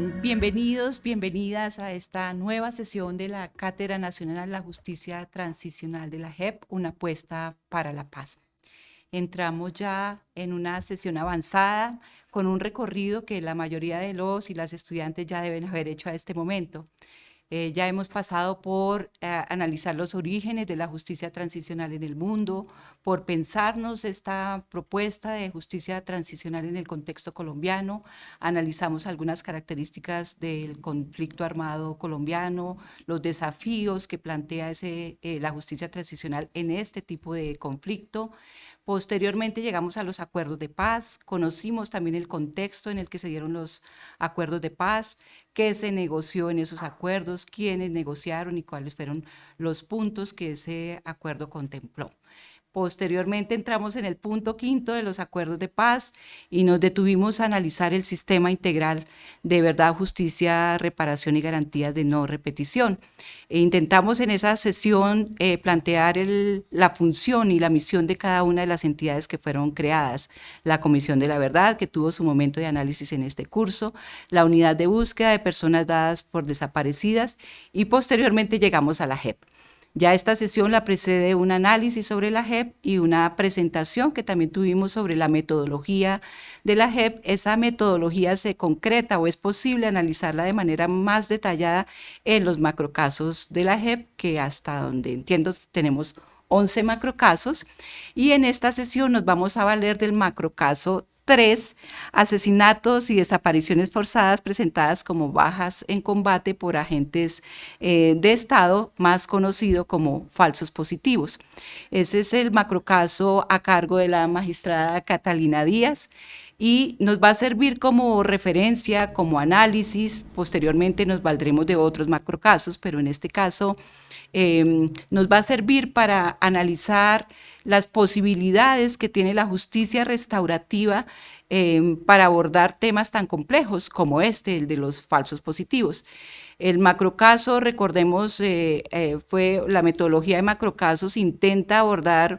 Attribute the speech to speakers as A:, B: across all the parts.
A: Bienvenidos, bienvenidas a esta nueva sesión de la Cátedra Nacional de la Justicia Transicional de la JEP, una apuesta para la paz. Entramos ya en una sesión avanzada con un recorrido que la mayoría de los y las estudiantes ya deben haber hecho a este momento. Ya hemos pasado por analizar los orígenes de la justicia transicional en el mundo, por pensarnos esta propuesta de justicia transicional en el contexto colombiano. Analizamos algunas características del conflicto armado colombiano, los desafíos que plantea la justicia transicional en este tipo de conflicto. Posteriormente llegamos a los acuerdos de paz, conocimos también el contexto en el que se dieron los acuerdos de paz, qué se negoció en esos acuerdos, quiénes negociaron y cuáles fueron los puntos que ese acuerdo contempló. Posteriormente entramos en el punto quinto de los acuerdos de paz y nos detuvimos a analizar el sistema integral de verdad, justicia, reparación y garantías de no repetición. Intentamos en esa sesión plantear la función y la misión de cada una de las entidades que fueron creadas. La Comisión de la Verdad, que tuvo su momento de análisis en este curso, la Unidad de Búsqueda de Personas Dadas por Desaparecidas y posteriormente llegamos a la JEP. Ya esta sesión la precede un análisis sobre la JEP y una presentación que también tuvimos sobre la metodología de la JEP. Esa metodología se concreta o es posible analizarla de manera más detallada en los macrocasos de la JEP, que hasta donde entiendo tenemos 11 macrocasos, y en esta sesión nos vamos a valer del macrocaso 3, asesinatos y desapariciones forzadas presentadas como bajas en combate por agentes de Estado, más conocido como falsos positivos. Ese es el macrocaso a cargo de la magistrada Catalina Díaz y nos va a servir como referencia, como análisis. Posteriormente nos valdremos de otros macrocasos, pero en este caso nos va a servir para analizar las posibilidades que tiene la justicia restaurativa para abordar temas tan complejos como el de los falsos positivos. El macrocaso, recordemos, fue la metodología de macrocasos, intenta abordar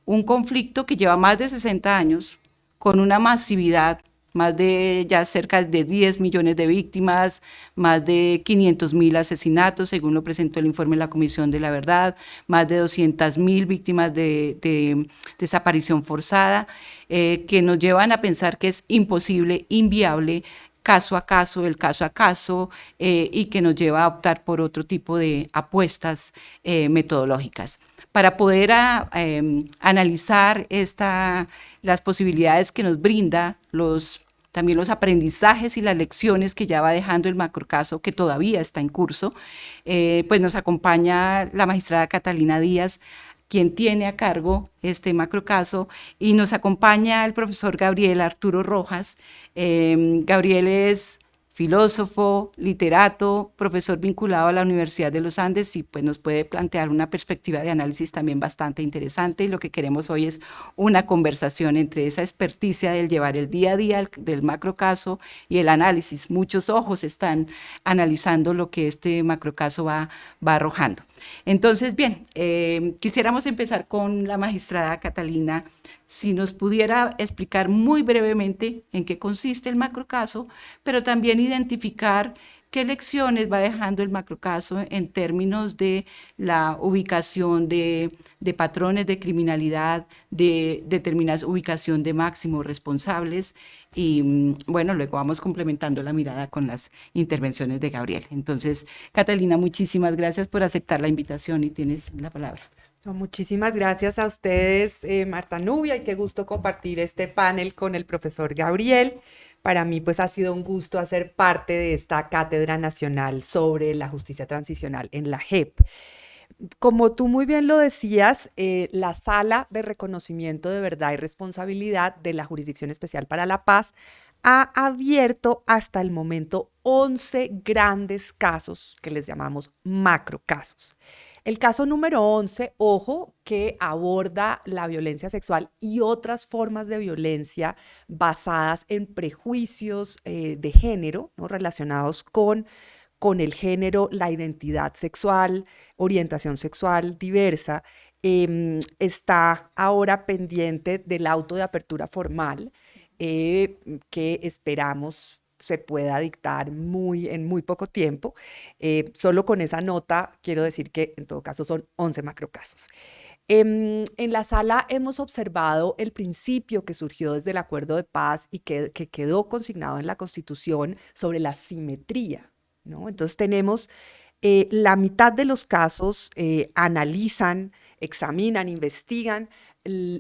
A: un conflicto que lleva más de 60 años con una masividad, más de ya cerca de 10 millones de víctimas, más de 500.000 asesinatos, según lo presentó el informe de la Comisión de la Verdad, más de 200.000 víctimas de desaparición forzada, que nos llevan a pensar que es imposible, inviable, caso a caso, el caso a caso, y que nos lleva a optar por otro tipo de apuestas metodológicas. Para poder analizar las posibilidades que nos brinda también los aprendizajes y las lecciones que ya va dejando el macrocaso, que todavía está en curso, pues nos acompaña la magistrada Catalina Díaz, quien tiene a cargo este macrocaso, y nos acompaña el profesor Gabriel Arturo Rojas. Gabriel es filósofo, literato, profesor vinculado a la Universidad de los Andes y pues nos puede plantear una perspectiva de análisis también bastante interesante, y lo que queremos hoy es una conversación entre esa experticia del llevar el día a día del macrocaso y el análisis. Muchos ojos están analizando lo que este macrocaso va arrojando. Entonces, bien, quisiéramos empezar con la magistrada Catalina, si nos pudiera explicar muy brevemente en qué consiste el macrocaso, pero también identificar qué lecciones va dejando el macrocaso en términos de la ubicación de patrones de criminalidad, de determinadas ubicación de máximos responsables, y bueno, luego vamos complementando la mirada con las intervenciones de Gabriel. Entonces, Catalina, muchísimas gracias por aceptar la invitación y tienes la palabra.
B: Muchísimas gracias a ustedes, Marta Nubia, y qué gusto compartir este panel con el profesor Gabriel. Para mí, pues, ha sido un gusto hacer parte de esta cátedra nacional sobre la justicia transicional en la JEP. Como tú muy bien lo decías, la Sala de Reconocimiento de Verdad y Responsabilidad de la Jurisdicción Especial para la Paz ha abierto hasta el momento 11 grandes casos que les llamamos macrocasos. El caso número 11, ojo, que aborda la violencia sexual y otras formas de violencia basadas en prejuicios de género, ¿no?, relacionados con el género, la identidad sexual, orientación sexual diversa, está ahora pendiente del auto de apertura formal, que esperamos se pueda dictar en muy poco tiempo. Solo con esa nota quiero decir que en todo caso son 11 macrocasos. En la sala hemos observado el principio que surgió desde el Acuerdo de Paz y que quedó consignado en la Constitución sobre la simetría, ¿no? Entonces tenemos la mitad de los casos analizan, examinan, investigan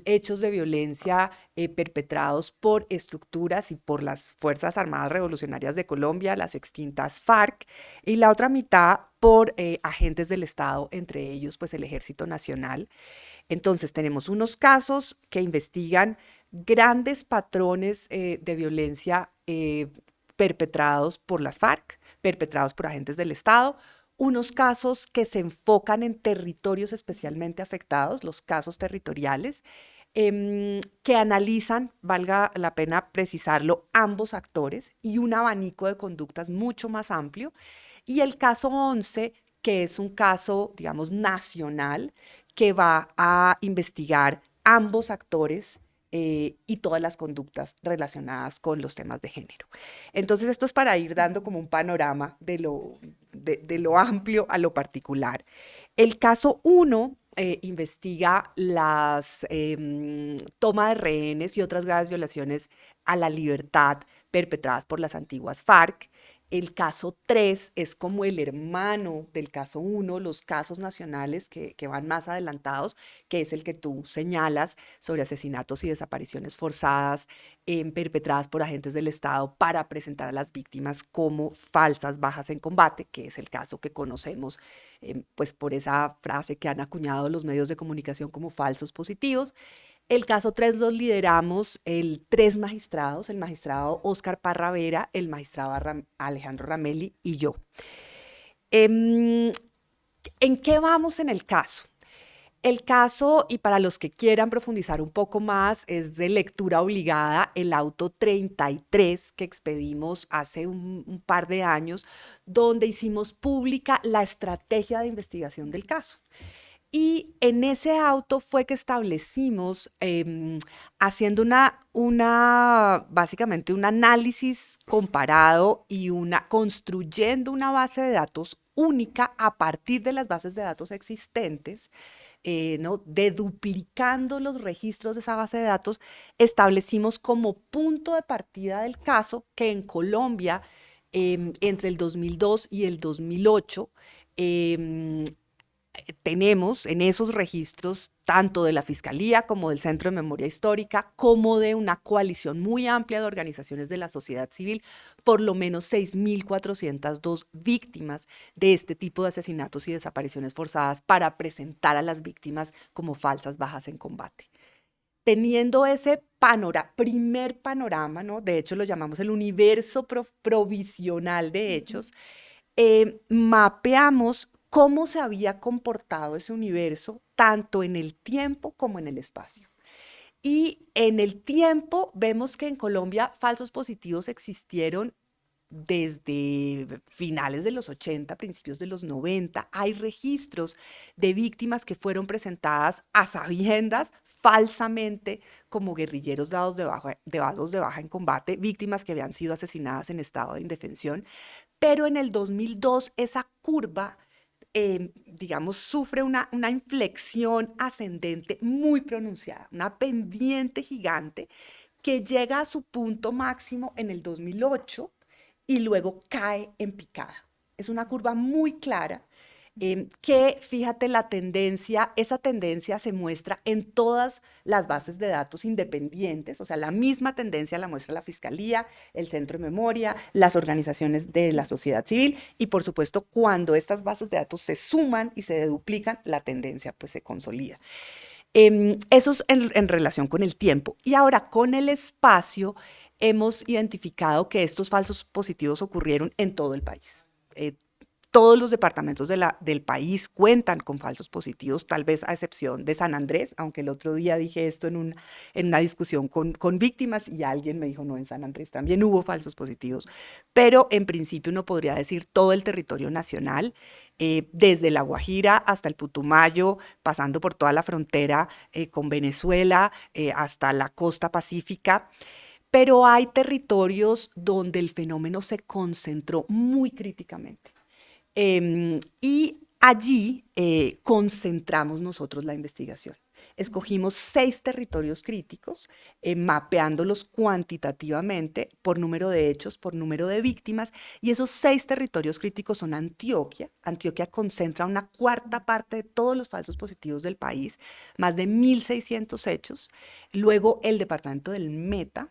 B: hechos de violencia perpetrados por estructuras y por las Fuerzas Armadas Revolucionarias de Colombia, las extintas FARC, y la otra mitad por agentes del Estado, entre ellos pues el Ejército Nacional. Entonces tenemos unos casos que investigan grandes patrones de violencia perpetrados por las FARC, perpetrados por agentes del Estado, unos casos que se enfocan en territorios especialmente afectados, los casos territoriales, que analizan, valga la pena precisarlo, ambos actores y un abanico de conductas mucho más amplio. Y el caso 11, que es un caso, digamos, nacional, que va a investigar ambos actores y todas las conductas relacionadas con los temas de género. Entonces, esto es para ir dando como un panorama de lo amplio a lo particular. El caso 1 investiga las toma de rehenes y otras graves violaciones a la libertad perpetradas por las antiguas FARC. El caso 3 es como el hermano del caso 1, los casos nacionales que van más adelantados, que es el que tú señalas sobre asesinatos y desapariciones forzadas perpetradas por agentes del Estado para presentar a las víctimas como falsas bajas en combate, que es el caso que conocemos pues por esa frase que han acuñado los medios de comunicación como falsos positivos. El caso 3 lo lideramos tres magistrados, el magistrado Óscar Parra Vera, el magistrado Alejandro Ramelli y yo. ¿En qué vamos en el caso? El caso, y para los que quieran profundizar un poco más, es de lectura obligada, el auto 33 que expedimos hace un par de años, donde hicimos pública la estrategia de investigación del caso. Y en ese auto fue que establecimos, haciendo básicamente un análisis comparado y construyendo una base de datos única a partir de las bases de datos existentes, ¿no? Deduplicando los registros de esa base de datos, establecimos como punto de partida del caso que en Colombia, entre el 2002 y el 2008, tenemos en esos registros tanto de la Fiscalía como del Centro de Memoria Histórica, como de una coalición muy amplia de organizaciones de la sociedad civil, por lo menos 6.402 víctimas de este tipo de asesinatos y desapariciones forzadas para presentar a las víctimas como falsas bajas en combate. Teniendo ese primer panorama, ¿no? De hecho lo llamamos el universo provisional de hechos, mapeamos cómo se había comportado ese universo, tanto en el tiempo como en el espacio. Y en el tiempo vemos que en Colombia falsos positivos existieron desde finales de los 80, principios de los 90. Hay registros de víctimas que fueron presentadas a sabiendas falsamente como guerrilleros dados de baja en combate, víctimas que habían sido asesinadas en estado de indefensión. Pero en el 2002 esa curva digamos, sufre una inflexión ascendente muy pronunciada, una pendiente gigante que llega a su punto máximo en el 2008 y luego cae en picada. Es una curva muy clara que, fíjate, esa tendencia se muestra en todas las bases de datos independientes, o sea, la misma tendencia la muestra la Fiscalía, el Centro de Memoria, las organizaciones de la sociedad civil y, por supuesto, cuando estas bases de datos se suman y se duplican, la tendencia pues se consolida. Eso es en relación con el tiempo. Y ahora, con el espacio, hemos identificado que estos falsos positivos ocurrieron en todo el país. Todos los departamentos del país cuentan con falsos positivos, tal vez a excepción de San Andrés, aunque el otro día dije esto en una discusión con víctimas y alguien me dijo, no, en San Andrés también hubo falsos positivos, pero en principio uno podría decir todo el territorio nacional, desde La Guajira hasta el Putumayo, pasando por toda la frontera con Venezuela, hasta la costa pacífica. pero hay territorios donde el fenómeno se concentró muy críticamente. Y allí concentramos nosotros la investigación. Escogimos 6 territorios críticos, mapeándolos cuantitativamente por número de hechos, por número de víctimas, y esos 6 territorios críticos son Antioquia. Antioquia concentra una cuarta parte de todos los falsos positivos del país, más de 1.600 hechos. Luego el departamento del Meta,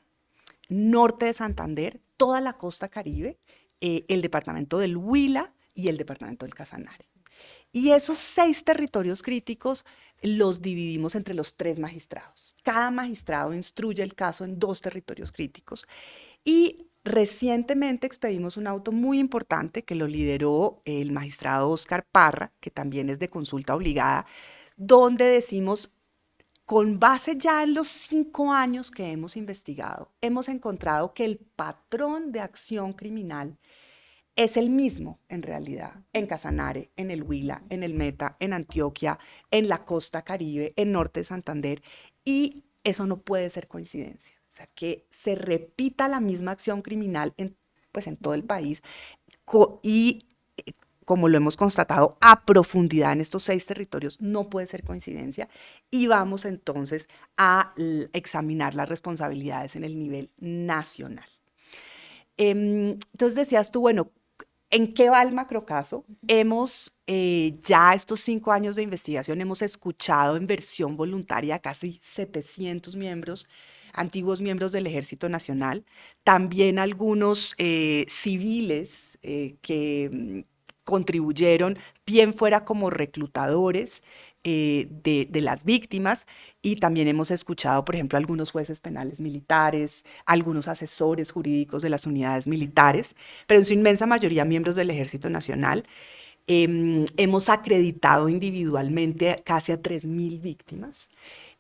B: norte de Santander, toda la costa Caribe, el departamento del Huila y el departamento del Casanare. Y esos 6 territorios críticos los dividimos entre los 3 magistrados. Cada magistrado instruye el caso en 2 territorios críticos. Y recientemente expedimos un auto muy importante que lo lideró el magistrado Óscar Parra, que también es de consulta obligada, donde decimos, con base ya en los 5 años que hemos investigado, hemos encontrado que el patrón de acción criminal es el mismo en realidad en Casanare, en el Huila, en el Meta, en Antioquia, en la costa Caribe, en norte de Santander, y eso no puede ser coincidencia. O sea, que se repita la misma acción criminal pues en todo el país y como lo hemos constatado a profundidad en estos 6 territorios, no puede ser coincidencia, y vamos entonces a examinar las responsabilidades en el nivel nacional. Entonces decías tú, bueno, ¿en qué va el macrocaso? Hemos, ya estos 5 años de investigación, hemos escuchado en versión voluntaria a casi 700 miembros, antiguos miembros del Ejército Nacional, también algunos civiles que contribuyeron, bien fuera como reclutadores de las víctimas, y también hemos escuchado, por ejemplo, algunos jueces penales militares, algunos asesores jurídicos de las unidades militares, pero en su inmensa mayoría miembros del Ejército Nacional. Hemos acreditado individualmente casi a 3.000 víctimas.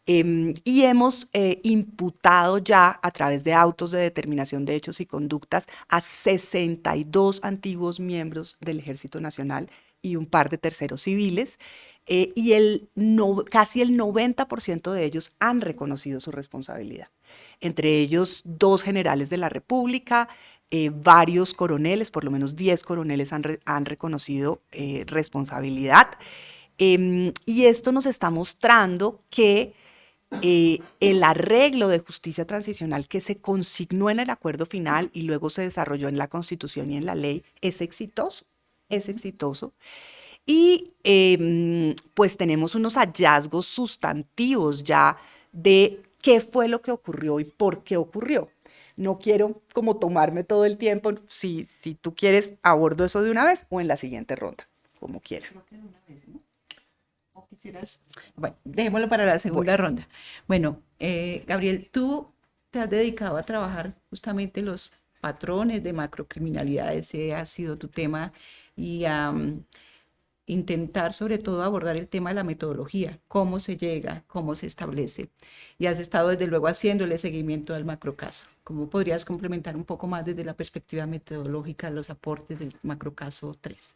B: Y hemos imputado ya a través de autos de determinación de hechos y conductas a 62 antiguos miembros del Ejército Nacional y un par de terceros civiles, y casi el 90% de ellos han reconocido su responsabilidad. Entre ellos 2 generales de la República, varios coroneles, por lo menos 10 coroneles han reconocido responsabilidad. Y esto nos está mostrando que el arreglo de justicia transicional que se consignó en el acuerdo final y luego se desarrolló en la Constitución y en la ley es exitoso, es exitoso. Y pues tenemos unos hallazgos sustantivos ya de qué fue lo que ocurrió y por qué ocurrió. No quiero como tomarme todo el tiempo, si tú quieres abordo eso de una vez o en la siguiente ronda, como quieras.
A: Creo que de una vez, ¿no? ¿O quisieras? Bueno, dejémoslo para la segunda ronda. Bueno, Gabriel, tú te has dedicado a trabajar justamente los patrones de macrocriminalidad, ese ha sido tu tema, y a intentar sobre todo abordar el tema de la metodología, cómo se llega, cómo se establece. Y has estado desde luego haciéndole seguimiento al macrocaso. ¿Cómo podrías complementar un poco más desde la perspectiva metodológica los aportes del macrocaso 3?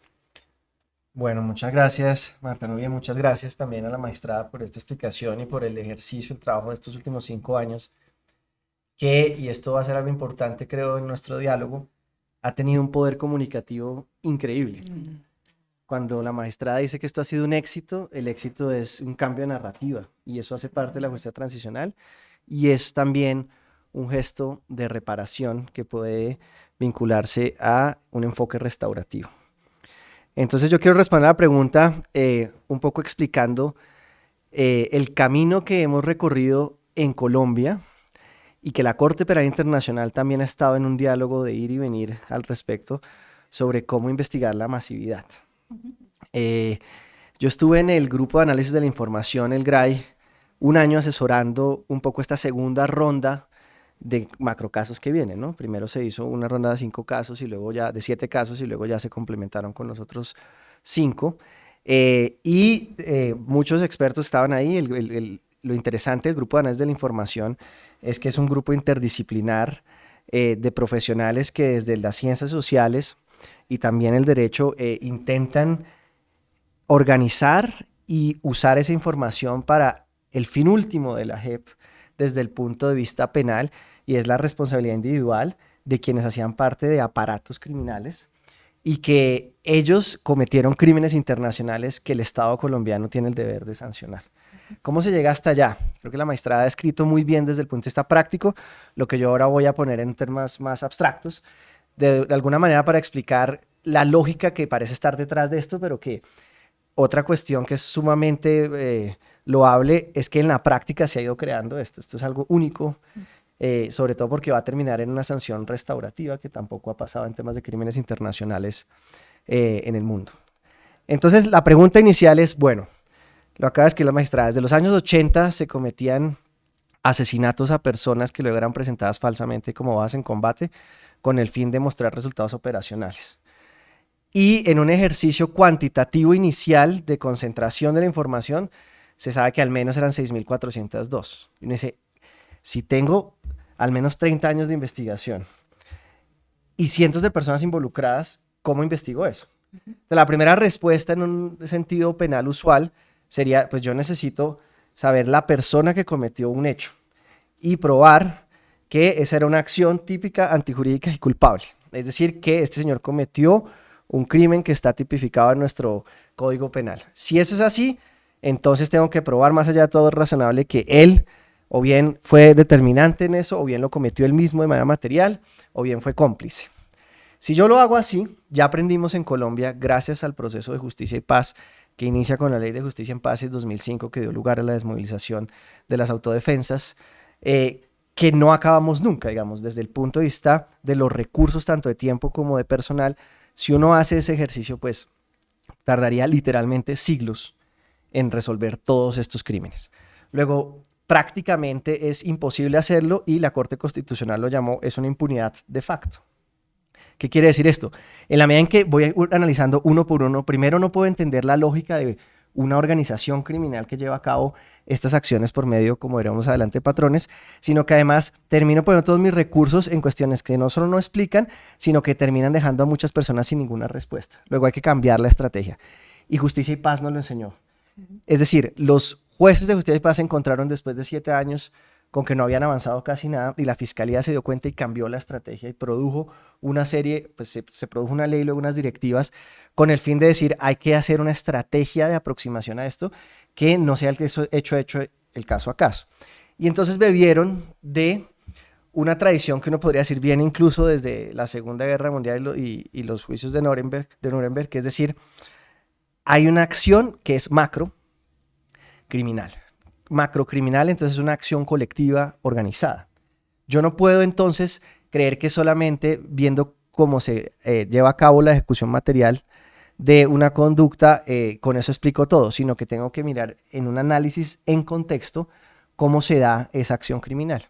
C: Bueno, muchas gracias, Marta Nubia, muchas gracias también a la magistrada por esta explicación y por el ejercicio, el trabajo de estos últimos 5 años, que, y esto va a ser algo importante creo en nuestro diálogo, ha tenido un poder comunicativo increíble. Cuando la magistrada dice que esto ha sido un éxito, el éxito es un cambio de narrativa y eso hace parte de la justicia transicional y es también un gesto de reparación que puede vincularse a un enfoque restaurativo. Entonces yo quiero responder a la pregunta un poco explicando el camino que hemos recorrido en Colombia y que la Corte Penal Internacional también ha estado en un diálogo de ir y venir al respecto sobre cómo investigar la masividad. Yo estuve en el Grupo de Análisis de la Información, el GRAI, un año asesorando un poco esta segunda ronda de macrocasos que vienen, ¿no? Primero se hizo una ronda de 5 casos y luego ya de 7 casos y luego ya se complementaron con los otros 5. Muchos expertos estaban ahí. Lo interesante del Grupo de Análisis de la Información es que es un grupo interdisciplinar de profesionales que desde las ciencias sociales y también el derecho intentan organizar y usar esa información para el fin último de la JEP desde el punto de vista penal y es la responsabilidad individual de quienes hacían parte de aparatos criminales y que ellos cometieron crímenes internacionales que el Estado colombiano tiene el deber de sancionar. ¿Cómo se llega hasta allá? Creo que la magistrada ha descrito muy bien desde el punto de vista práctico lo que yo ahora voy a poner en términos más abstractos, de alguna manera para explicar la lógica que parece estar detrás de esto, pero que otra cuestión que es sumamente loable es que en la práctica se ha ido creando esto. Esto es algo único, sobre todo porque va a terminar en una sanción restaurativa que tampoco ha pasado en temas de crímenes internacionales en el mundo. Entonces, la pregunta inicial es, bueno, lo acaba de escribir la magistrada, desde los años 80 se cometían asesinatos a personas que luego eran presentadas falsamente como bajas en combate con el fin de mostrar resultados operacionales. Y en un ejercicio cuantitativo inicial de concentración de la información, se sabe que al menos eran 6.402. Y uno dice, si tengo al menos 30 años de investigación y cientos de personas involucradas, ¿cómo investigo eso? La primera respuesta en un sentido penal usual sería, pues yo necesito saber la persona que cometió un hecho y probar que esa era una acción típica, antijurídica y culpable. Es decir, que este señor cometió un crimen que está tipificado en nuestro Código Penal. Si eso es así, entonces tengo que probar más allá de todo razonable que él o bien fue determinante en eso, o bien lo cometió él mismo de manera material, o bien fue cómplice. Si yo lo hago así, ya aprendimos en Colombia, gracias al proceso de justicia y paz que inicia con la Ley de Justicia en Paz en 2005, que dio lugar a la desmovilización de las autodefensas, que no acabamos nunca, digamos, desde el punto de vista de los recursos, tanto de tiempo como de personal. Si uno hace ese ejercicio, pues tardaría literalmente siglos en resolver todos estos crímenes. Luego, prácticamente es imposible hacerlo y la Corte Constitucional lo llamó, es una impunidad de facto. ¿Qué quiere decir esto? En la medida en que voy analizando uno por uno, primero no puedo entender la lógica de una organización criminal que lleva a cabo estas acciones por medio, como veremos adelante, de patrones, sino que además termino poniendo todos mis recursos en cuestiones que no solo no explican, sino que terminan dejando a muchas personas sin ninguna respuesta. Luego hay que cambiar la estrategia. Y Justicia y Paz nos lo enseñó. Es decir, los jueces de Justicia y Paz se encontraron después de 7 años con que no habían avanzado casi nada y la Fiscalía se dio cuenta y cambió la estrategia y produjo una serie, pues se produjo una ley y luego unas directivas con el fin de decir hay que hacer una estrategia de aproximación a esto que no sea el hecho el caso a caso. Y entonces bebieron de una tradición que uno podría decir viene incluso desde la Segunda Guerra Mundial y los juicios de Nuremberg, que es decir, hay una acción que es macrocriminal, entonces es una acción colectiva organizada. Yo no puedo entonces creer que solamente viendo cómo se lleva a cabo la ejecución material de una conducta, con eso explico todo, sino que tengo que mirar en un análisis en contexto cómo se da esa acción criminal.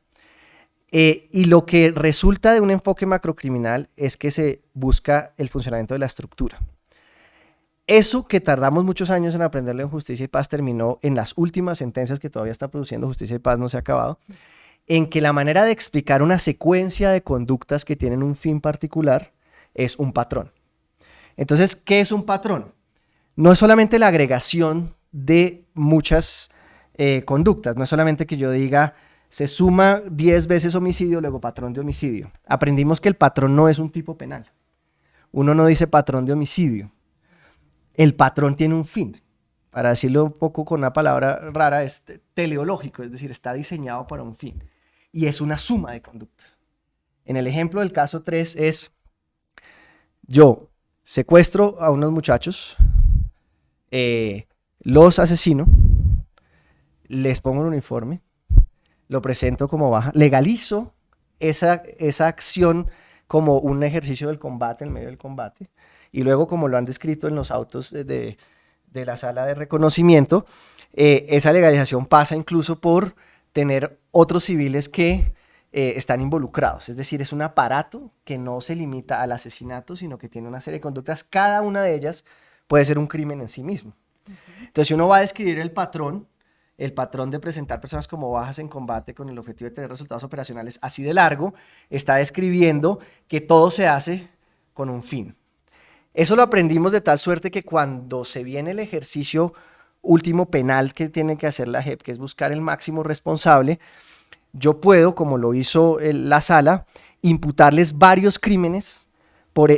C: Y lo que resulta de un enfoque macrocriminal es que se busca el funcionamiento de la estructura. Eso que tardamos muchos años en aprenderlo en Justicia y Paz terminó en las últimas sentencias que todavía está produciendo Justicia y Paz, no se ha acabado, en que la manera de explicar una secuencia de conductas que tienen un fin particular es un patrón. Entonces, ¿qué es un patrón? No es solamente la agregación de muchas conductas, no es solamente que yo diga se suma 10 veces homicidio, luego patrón de homicidio. Aprendimos que el patrón no es un tipo penal. Uno no dice patrón de homicidio. El patrón tiene un fin, para decirlo un poco con una palabra rara, es teleológico, es decir, está diseñado para un fin y es una suma de conductas. En el ejemplo del caso 3 es, yo secuestro a unos muchachos, los asesino, les pongo un uniforme, lo presento como baja, legalizo esa acción como un ejercicio del combate, en medio del combate, y luego, como lo han descrito en los autos de la sala de reconocimiento, esa legalización pasa incluso por tener otros civiles que están involucrados. Es decir, es un aparato que no se limita al asesinato, sino que tiene una serie de conductas. Cada una de ellas puede ser un crimen en sí mismo. Entonces, si uno va a describir el patrón de presentar personas como bajas en combate con el objetivo de tener resultados operacionales así de largo, está describiendo que todo se hace con un fin. Eso lo aprendimos de tal suerte que cuando se viene el ejercicio último penal que tiene que hacer la JEP, que es buscar el máximo responsable, yo puedo, como lo hizo la sala, imputarles varios crímenes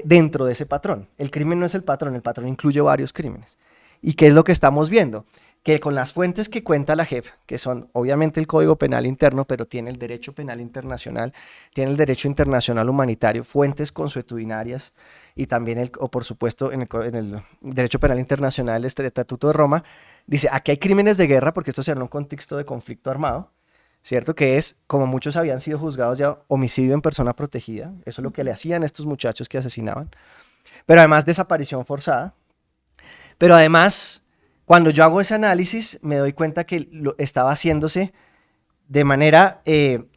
C: dentro de ese patrón. El crimen no es el patrón incluye varios crímenes. ¿Y qué es lo que estamos viendo? Que con las fuentes que cuenta la JEP, que son obviamente el Código Penal interno, pero tiene el derecho penal internacional, tiene el derecho internacional humanitario, fuentes consuetudinarias y también, por supuesto, en el derecho penal internacional, este Estatuto de Roma, dice, aquí hay crímenes de guerra, porque esto se da en un contexto de conflicto armado, ¿cierto? Que es, como muchos habían sido juzgados ya, homicidio en persona protegida, eso es lo que le hacían a estos muchachos que asesinaban, pero además desaparición forzada, pero además, cuando yo hago ese análisis, me doy cuenta que lo estaba haciéndose de manera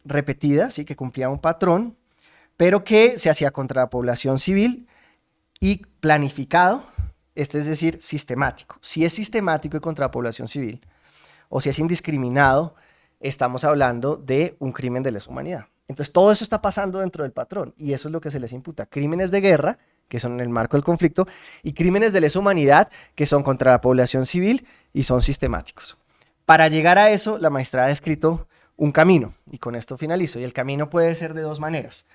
C: repetida, ¿sí? Que cumplía un patrón, pero que se hacía contra la población civil y planificado, es decir, sistemático. Si es sistemático y contra la población civil, o si es indiscriminado, estamos hablando de un crimen de lesa humanidad. Entonces, todo eso está pasando dentro del patrón, y eso es lo que se les imputa. Crímenes de guerra, que son en el marco del conflicto, y crímenes de lesa humanidad, que son contra la población civil y son sistemáticos. Para llegar a eso, la magistrada ha escrito un camino, y con esto finalizo, y el camino puede ser de dos maneras.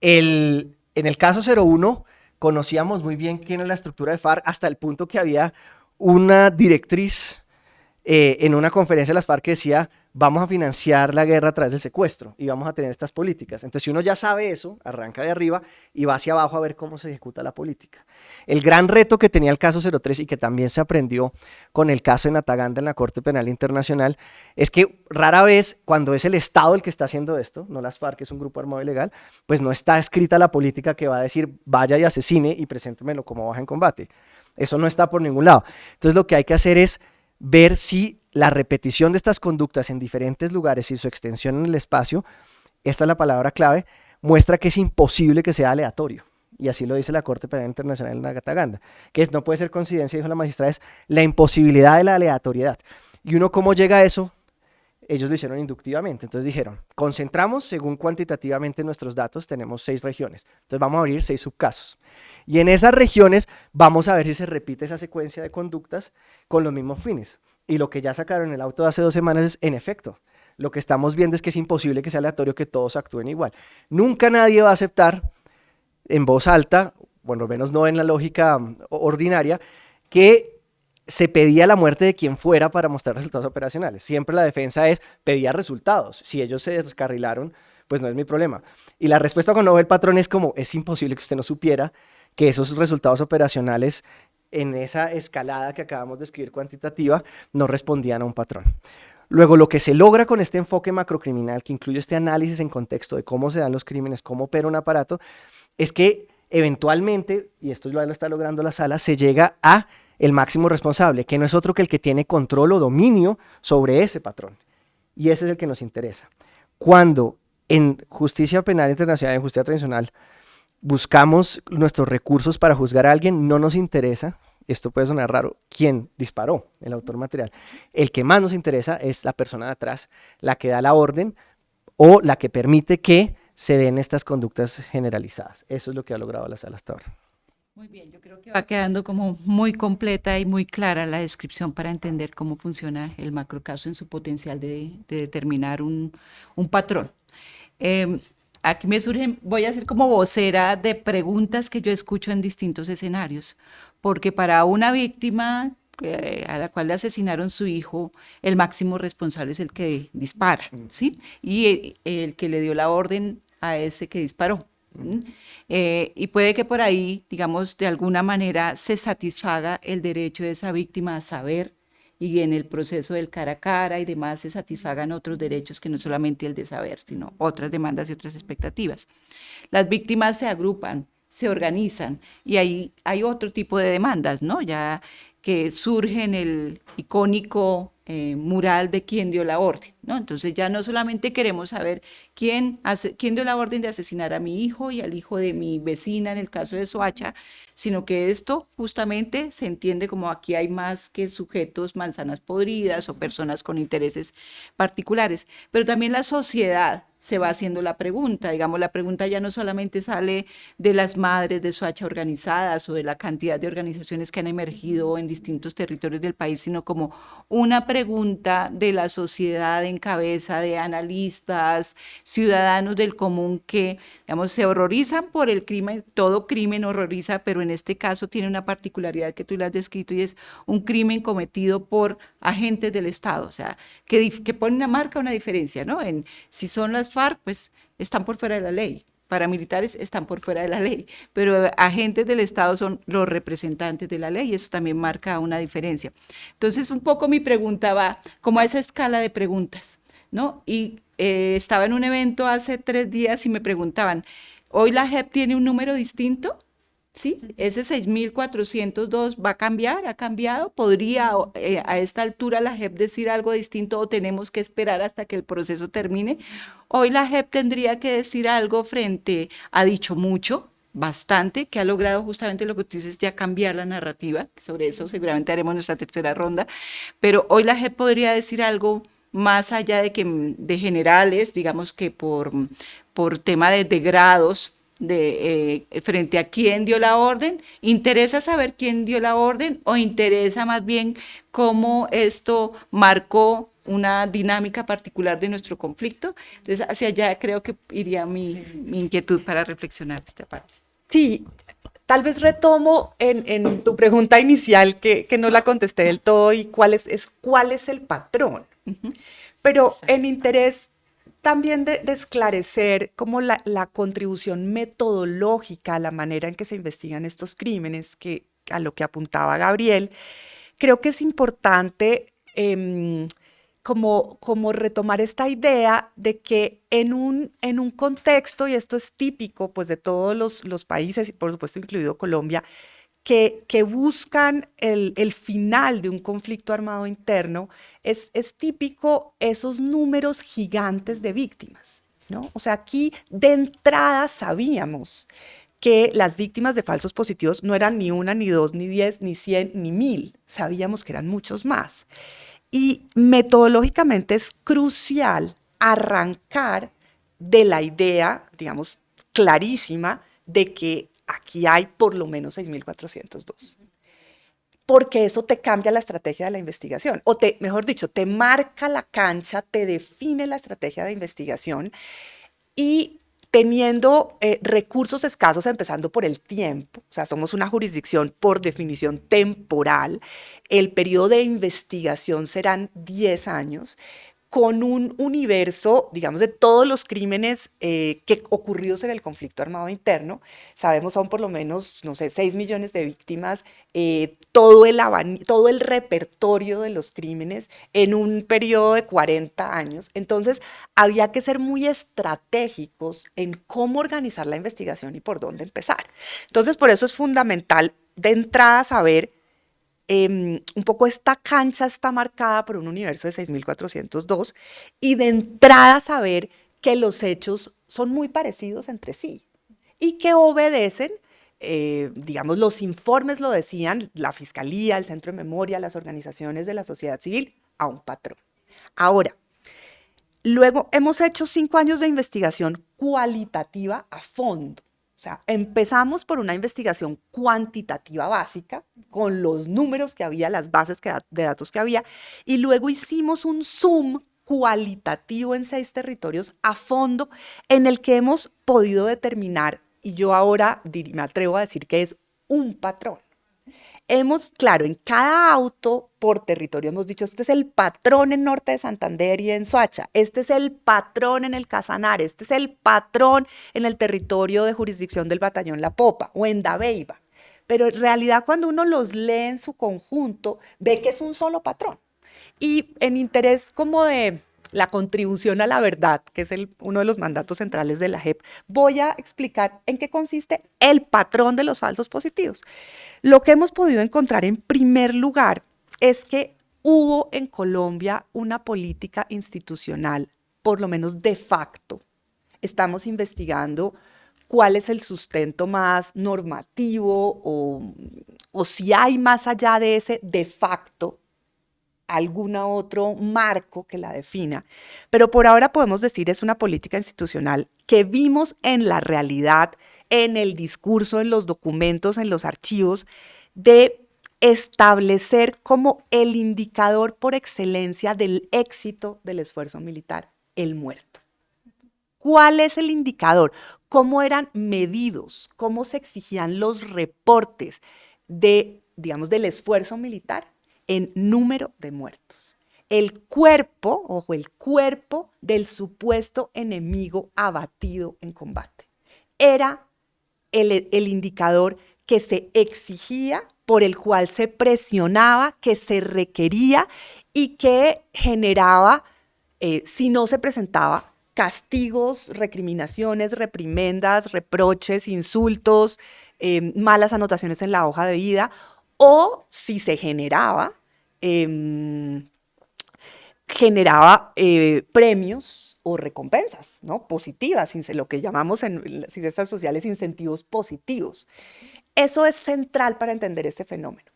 C: En el caso 01, conocíamos muy bien quién era la estructura de FARC, hasta el punto que había una directriz en una conferencia de las FARC que decía, vamos a financiar la guerra a través del secuestro y vamos a tener estas políticas. Entonces, si uno ya sabe eso, arranca de arriba y va hacia abajo a ver cómo se ejecuta la política. El gran reto que tenía el caso 03 y que también se aprendió con el caso de Nataganda en la Corte Penal Internacional es que rara vez, cuando es el Estado el que está haciendo esto, no las FARC, que es un grupo armado ilegal, pues no está escrita la política que va a decir vaya y asesine y preséntemelo como baja en combate. Eso no está por ningún lado. Entonces, lo que hay que hacer es ver si la repetición de estas conductas en diferentes lugares y su extensión en el espacio, esta es la palabra clave, muestra que es imposible que sea aleatorio. Y así lo dice la Corte Penal Internacional en Nataganda, que no puede ser coincidencia, dijo la magistrada, es la imposibilidad de la aleatoriedad. ¿Y uno cómo llega a eso? Ellos lo hicieron inductivamente, entonces dijeron, concentramos según cuantitativamente nuestros datos, tenemos 6 regiones, entonces vamos a abrir 6 subcasos. Y en esas regiones vamos a ver si se repite esa secuencia de conductas con los mismos fines. Y lo que ya sacaron en el auto de hace 2 semanas es, en efecto, lo que estamos viendo es que es imposible que sea aleatorio, que todos actúen igual. Nunca nadie va a aceptar en voz alta, bueno, al menos no en la lógica ordinaria, que se pedía la muerte de quien fuera para mostrar resultados operacionales. Siempre la defensa es, pedía resultados. Si ellos se descarrilaron, pues no es mi problema. Y la respuesta cuando ve el patrón es como, es imposible que usted no supiera que esos resultados operacionales en esa escalada que acabamos de escribir cuantitativa no respondían a un patrón. Luego, lo que se logra con este enfoque macrocriminal, que incluye este análisis en contexto de cómo se dan los crímenes, cómo opera un aparato, es que eventualmente, y esto lo está logrando la sala, se llega a el máximo responsable, que no es otro que el que tiene control o dominio sobre ese patrón. Y ese es el que nos interesa. Cuando en justicia penal internacional, en justicia tradicional, buscamos nuestros recursos para juzgar a alguien, no nos interesa, esto puede sonar raro, quién disparó, el autor material. El que más nos interesa es la persona de atrás, la que da la orden o la que permite que se den estas conductas generalizadas. Eso es lo que ha logrado la sala hasta ahora.
A: Muy bien, yo creo que va quedando como muy completa y muy clara la descripción para entender cómo funciona el macrocaso en su potencial de determinar un patrón. Aquí me surgen, voy a ser como vocera de preguntas que yo escucho en distintos escenarios, porque para una víctima a la cual le asesinaron su hijo, el máximo responsable es el que dispara, ¿sí? Y el que le dio la orden a ese que disparó. Y puede que por ahí, digamos, de alguna manera se satisfaga el derecho de esa víctima a saber y en el proceso del cara a cara y demás se satisfagan otros derechos que no solamente el de saber, sino otras demandas y otras expectativas. Las víctimas se agrupan, se organizan y ahí hay otro tipo de demandas, ¿no? Ya que surge en el icónico mural de quién dio la orden, ¿no? Entonces ya no solamente queremos saber quién dio la orden de asesinar a mi hijo y al hijo de mi vecina en el caso de Soacha, sino que esto justamente se entiende como aquí hay más que sujetos manzanas podridas o personas con intereses particulares, pero también la sociedad se va haciendo la pregunta. Digamos, la pregunta ya no solamente sale de las madres de Soacha organizadas o de la cantidad de organizaciones que han emergido en distintos territorios del país, sino como una pregunta de la sociedad en cabeza de analistas, ciudadanos del común que, digamos, se horrorizan por el crimen. Todo crimen horroriza, pero en este caso tiene una particularidad que tú le has descrito y es un crimen cometido por agentes del Estado, o sea, que pone una marca, una diferencia, ¿no? Si son las FARC, pues están por fuera de la ley. Paramilitares están por fuera de la ley, pero agentes del Estado son los representantes de la ley y eso también marca una diferencia. Entonces, un poco mi pregunta va como a esa escala de preguntas, ¿no? Y estaba en un evento hace 3 días y me preguntaban, ¿hoy la JEP tiene un número distinto? ¿Sí? Ese 6.402 va a cambiar, ha cambiado. ¿Podría a esta altura la JEP decir algo distinto o tenemos que esperar hasta que el proceso termine? Hoy la JEP tendría que decir algo frente a dicho mucho, bastante, que ha logrado justamente lo que tú dices, ya cambiar la narrativa. Sobre eso seguramente haremos nuestra tercera ronda. Pero hoy la JEP podría decir algo más allá de generales, digamos que por tema de grados, frente a quién dio la orden. ¿Interesa saber quién dio la orden o interesa más bien cómo esto marcó una dinámica particular de nuestro conflicto? Entonces, hacia allá creo que iría mi inquietud para reflexionar esta parte.
B: Sí, tal vez retomo en tu pregunta inicial que no la contesté del todo y cuál es el patrón. Pero
A: Exacto.
B: en interés también de esclarecer como la contribución metodológica a la manera en que se investigan estos crímenes, a lo que apuntaba Gabriel, creo que es importante como retomar esta idea de que en un contexto, y esto es típico pues de todos los países, y por supuesto incluido Colombia, que buscan el final de un conflicto armado interno, es típico esos números gigantes de víctimas, ¿no? O sea, aquí de entrada sabíamos que las víctimas de falsos positivos no eran ni una, ni dos, ni 10, ni 100, ni 1000. Sabíamos que eran muchos más. Y metodológicamente es crucial arrancar de la idea, digamos, clarísima de que aquí hay por lo menos 6.402. Porque eso te cambia la estrategia de la investigación, o mejor dicho, te marca la cancha, te define la estrategia de investigación y teniendo recursos escasos, empezando por el tiempo, o sea, somos una jurisdicción por definición temporal, el periodo de investigación serán 10 años, con un universo, digamos, de todos los crímenes ocurridos en el conflicto armado interno. Sabemos son por lo menos, no sé, 6 millones de víctimas, todo el repertorio de los crímenes en un periodo de 40 años. Entonces, había que ser muy estratégicos en cómo organizar la investigación y por dónde empezar. Entonces, por eso es fundamental de entrada saber un poco esta cancha está marcada por un universo de 6.402 y de entrada saber que los hechos son muy parecidos entre sí y que obedecen, digamos, los informes lo decían, la Fiscalía, el Centro de Memoria, las organizaciones de la sociedad civil, a un patrón. Ahora, luego hemos hecho 5 años de investigación cualitativa a fondo. O sea, empezamos por una investigación cuantitativa básica, con los números que había, las bases de datos que había, y luego hicimos un zoom cualitativo en 6 territorios a fondo, en el que hemos podido determinar, y yo ahora me atrevo a decir que es un patrón. Claro, en cada auto por territorio hemos dicho, este es el patrón en Norte de Santander y en Soacha, este es el patrón en el Casanare, este es el patrón en el territorio de jurisdicción del Batallón La Popa o en Dabeiba. Pero en realidad cuando uno los lee en su conjunto, ve que es un solo patrón. Y en interés como de la contribución a la verdad, que es uno de los mandatos centrales de la JEP, voy a explicar en qué consiste el patrón de los falsos positivos. Lo que hemos podido encontrar en primer lugar es que hubo en Colombia una política institucional, por lo menos de facto. Estamos investigando cuál es el sustento más normativo o si hay más allá de ese de facto algún otro marco que la defina, pero por ahora podemos decir es una política institucional que vimos en la realidad, en el discurso, en los documentos, en los archivos, de establecer como el indicador por excelencia del éxito del esfuerzo militar, el muerto. ¿Cuál es el indicador? ¿Cómo eran medidos? ¿Cómo se exigían los reportes de, digamos, del esfuerzo militar en número de muertos? El cuerpo, ojo, el cuerpo del supuesto enemigo abatido en combate. Era el indicador que se exigía, por el cual se presionaba, que se requería y que generaba, si no se presentaba, castigos, recriminaciones, reprimendas, reproches, insultos, malas anotaciones en la hoja de vida, o si se generaba, premios o recompensas, ¿no? Positivas, lo que llamamos en las ciencias sociales incentivos positivos. Eso es central para entender este fenómeno.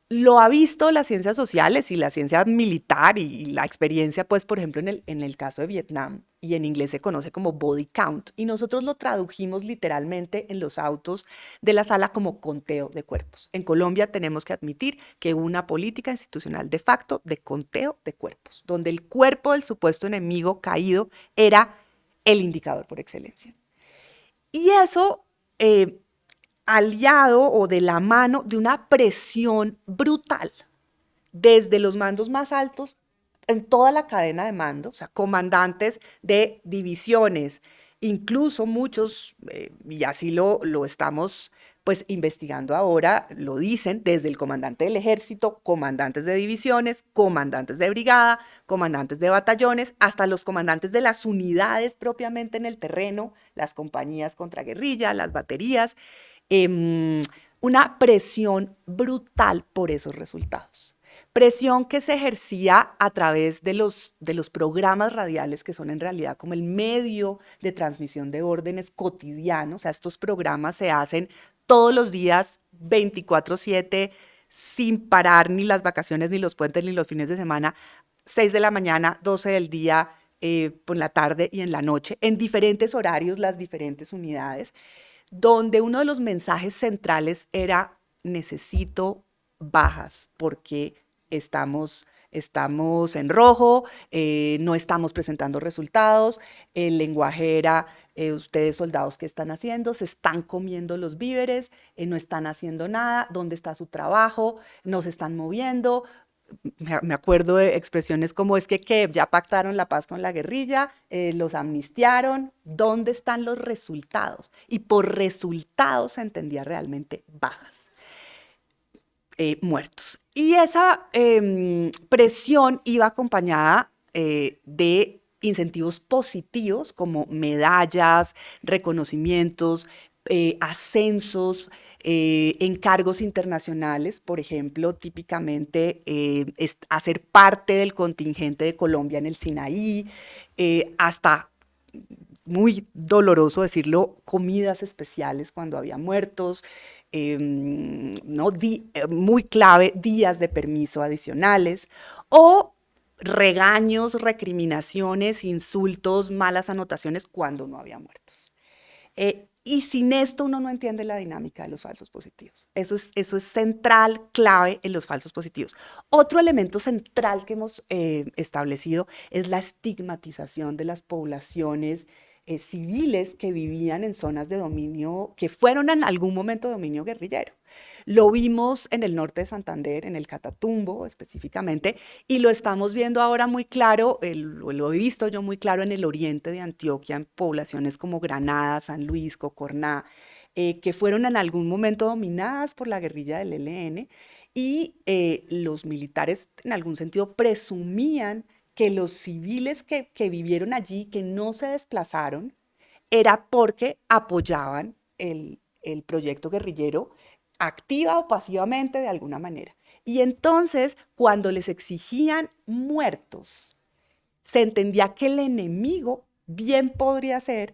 B: Lo ha visto las ciencias sociales y la ciencia militar y la experiencia, pues, por ejemplo, en el caso de Vietnam, y en inglés se conoce como body count, y nosotros lo tradujimos literalmente en los autos de la sala como conteo de cuerpos. En Colombia tenemos que admitir que hubo una política institucional de facto de conteo de cuerpos, donde el cuerpo del supuesto enemigo caído era el indicador por excelencia. Y eso aliado o de la mano de una presión brutal desde los mandos más altos en toda la cadena de mando, o sea, comandantes de divisiones, incluso muchos, y así lo estamos pues investigando ahora, lo dicen desde el comandante del ejército, comandantes de divisiones, comandantes de brigada, comandantes de batallones, hasta los comandantes de las unidades propiamente en el terreno, las compañías contraguerrilla, las baterías, una presión brutal por esos resultados. Presión que se ejercía a través de los programas radiales, que son en realidad como el medio de transmisión de órdenes cotidianos. O sea, estos programas se hacen todos los días, 24/7, sin parar ni las vacaciones, ni los puentes, ni los fines de semana, 6 de la mañana, 12 del día, por la tarde y en la noche, en diferentes horarios, las diferentes unidades, donde uno de los mensajes centrales era: necesito bajas porque estamos en rojo, no estamos presentando resultados. El lenguaje era: ustedes soldados, ¿qué están haciendo? Se están comiendo los víveres, no están haciendo nada, ¿dónde está su trabajo? No se están moviendo. Me acuerdo de expresiones como: es que ya pactaron la paz con la guerrilla, los amnistiaron, ¿dónde están los resultados? Y por resultados se entendía realmente bajas, muertos. Y esa presión iba acompañada de incentivos positivos como medallas, reconocimientos, ascensos, encargos internacionales, por ejemplo, típicamente hacer parte del contingente de Colombia en el Sinaí, hasta, muy doloroso decirlo, comidas especiales cuando había muertos, ¿no? Muy clave, días de permiso adicionales, o regaños, recriminaciones, insultos, malas anotaciones cuando no había muertos. Y sin esto uno no entiende la dinámica de los falsos positivos. Eso es central, clave en los falsos positivos. Otro elemento central que hemos establecido es la estigmatización de las poblaciones civiles que vivían en zonas de dominio, que fueron en algún momento dominio guerrillero. Lo vimos en el norte de Santander, en el Catatumbo específicamente, y lo estamos viendo ahora muy claro, lo he visto yo muy claro en el oriente de Antioquia, en poblaciones como Granada, San Luis, Cocorná, que fueron en algún momento dominadas por la guerrilla del ELN, y los militares en algún sentido presumían que los civiles que vivieron allí, que no se desplazaron, era porque apoyaban el proyecto guerrillero, activa o pasivamente de alguna manera. Y entonces, cuando les exigían muertos, se entendía que el enemigo bien podría ser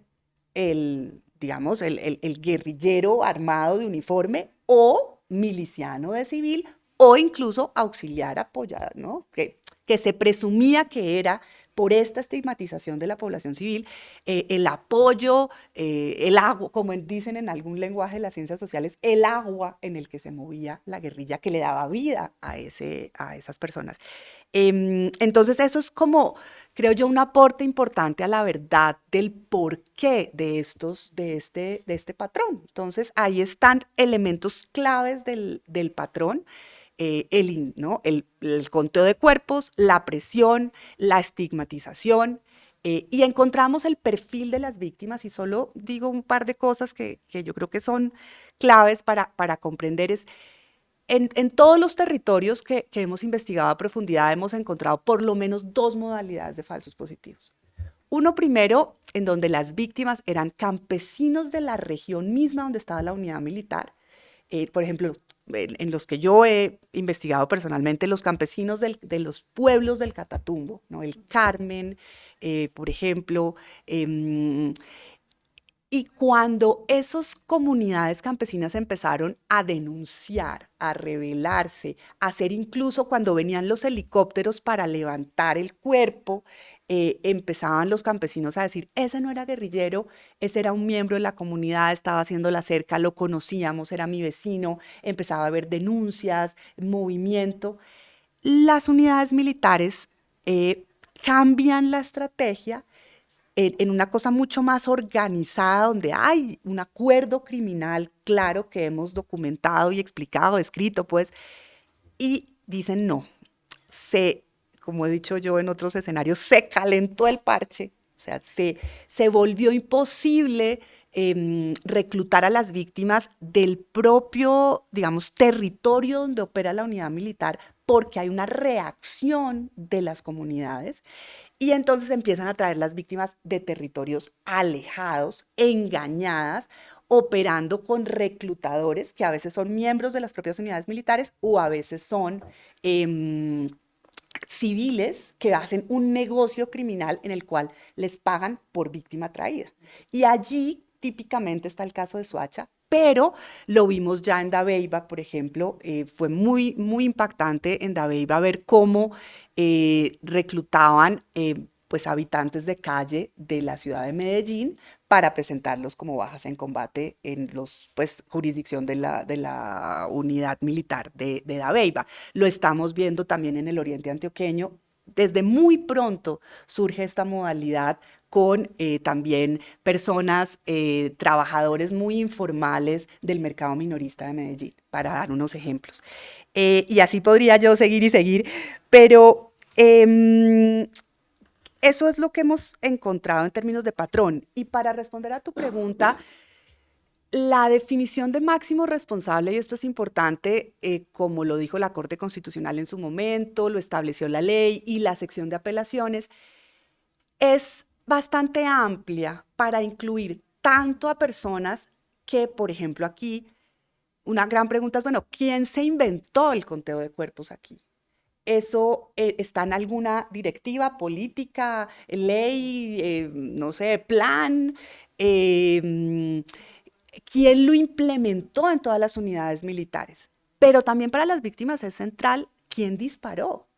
B: digamos, el guerrillero armado de uniforme o miliciano de civil, o incluso auxiliar, apoyado, ¿no? Que
D: que se presumía que era, por esta estigmatización de la población civil, el apoyo, el agua, como dicen en algún lenguaje de las ciencias sociales, el agua en el que se movía la guerrilla, que le daba vida a esas personas. Entonces eso es como, creo yo, un aporte importante a la verdad del porqué de este patrón. Entonces ahí están elementos claves del patrón. El conteo de cuerpos, la presión, la estigmatización, y encontramos el perfil de las víctimas, y solo digo un par de cosas que yo creo que son claves para comprender. En todos los territorios que hemos investigado a profundidad hemos encontrado por lo menos 2 modalidades de falsos positivos. Uno primero, en donde las víctimas eran campesinos de la región misma donde estaba la unidad militar. Por ejemplo, en los que yo he investigado personalmente, los campesinos de los pueblos del Catatumbo, ¿no? El Carmen, por ejemplo. Y cuando esas comunidades campesinas empezaron a denunciar, a rebelarse, a hacer incluso cuando venían los helicópteros para levantar el cuerpo, empezaban los campesinos a decir, ese no era guerrillero, ese era un miembro de la comunidad, estaba haciendo la cerca, lo conocíamos, era mi vecino, empezaba a haber denuncias, movimiento. Las unidades militares cambian la estrategia en una cosa mucho más organizada, donde hay un acuerdo criminal claro que hemos documentado y explicado, escrito, pues, y dicen no, como he dicho yo en otros escenarios, se calentó el parche, o sea, se volvió imposible reclutar a las víctimas del propio, digamos, territorio donde opera la unidad militar, porque hay una reacción de las comunidades, y entonces empiezan a traer las víctimas de territorios alejados, engañadas, operando con reclutadores que a veces son miembros de las propias unidades militares o a veces son civiles que hacen un negocio criminal en el cual les pagan por víctima traída. Y allí típicamente está el caso de Soacha, pero lo vimos ya en Dabeiba, por ejemplo. Fue muy, muy impactante en Dabeiba ver cómo reclutaban pues habitantes de calle de la ciudad de Medellín para presentarlos como bajas en combate en pues, jurisdicción de la unidad militar de Dabeiba. Lo estamos viendo también en el oriente antioqueño. Desde muy pronto surge esta modalidad con también personas, trabajadores muy informales del mercado minorista de Medellín, para dar unos ejemplos. Y así podría yo seguir y seguir, pero eso es lo que hemos encontrado en términos de patrón. Y para responder a tu pregunta, la definición de máximo responsable, y esto es importante, como lo dijo la Corte Constitucional en su momento, lo estableció la ley y la sección de apelaciones, es bastante amplia para incluir tanto a personas que, por ejemplo, aquí, una gran pregunta es, bueno, ¿quién se inventó el conteo de cuerpos aquí? ¿Eso está en alguna directiva política, ley, no sé, plan? ¿Quién lo implementó en todas las unidades militares? Pero también para las víctimas es central quién disparó.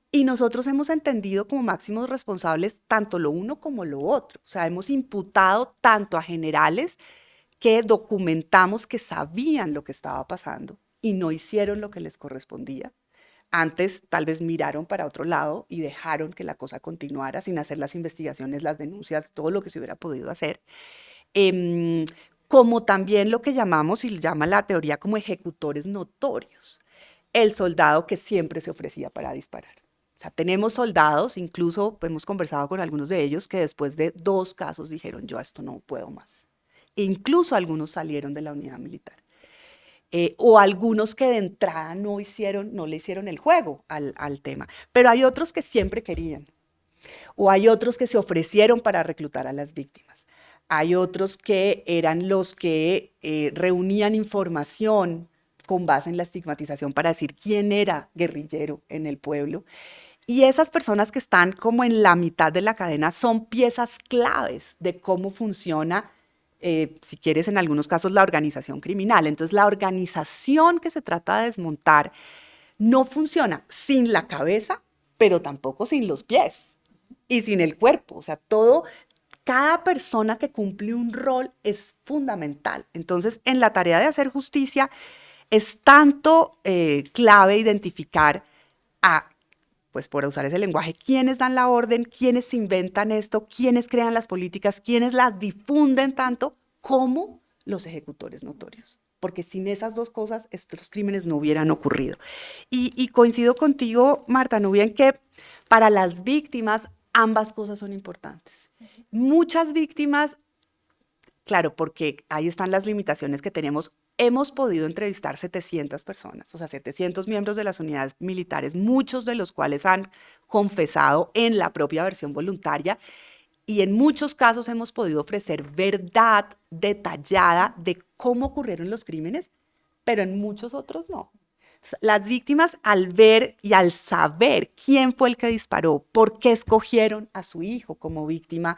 D: Y nosotros hemos entendido como máximos responsables tanto lo uno como lo otro. O sea, hemos imputado tanto a generales que documentamos que sabían lo que estaba pasando y no hicieron lo que les correspondía. Antes tal vez miraron para otro lado y dejaron que la cosa continuara sin hacer las investigaciones, las denuncias, todo lo que se hubiera podido hacer. Como también lo que llamamos, y llama la teoría, como ejecutores notorios. El soldado que siempre se ofrecía para disparar. O sea, tenemos soldados, incluso hemos conversado con algunos de ellos, que después de 2 casos dijeron, yo a esto no puedo más. E incluso algunos salieron de la unidad militar. O algunos que de entrada no le hicieron el juego al tema. Pero hay otros que siempre querían. O hay otros que se ofrecieron para reclutar a las víctimas. Hay otros que eran los que reunían información con base en la estigmatización para decir quién era guerrillero en el pueblo. Y esas personas que están como en la mitad de la cadena son piezas claves de cómo funciona, si quieres, en algunos casos, la organización criminal. Entonces, la organización que se trata de desmontar no funciona sin la cabeza pero tampoco sin los pies y sin el cuerpo. O sea, cada persona que cumple un rol es fundamental. Entonces, en la tarea de hacer justicia es tanto clave identificar pues por usar ese lenguaje, quiénes dan la orden, quiénes inventan esto, quiénes crean las políticas, quiénes las difunden tanto, como los ejecutores notorios. Porque sin esas dos cosas, estos crímenes no hubieran ocurrido. Y coincido contigo, Marta Nubia, en que para las víctimas ambas cosas son importantes. Muchas víctimas, claro, porque ahí están las limitaciones que tenemos. Hemos podido entrevistar 700 personas, o sea, 700 miembros de las unidades militares, muchos de los cuales han confesado en la propia versión voluntaria, y en muchos casos hemos podido ofrecer verdad detallada de cómo ocurrieron los crímenes, pero en muchos otros no. Las víctimas, al ver y al saber quién fue el que disparó, por qué escogieron a su hijo como víctima,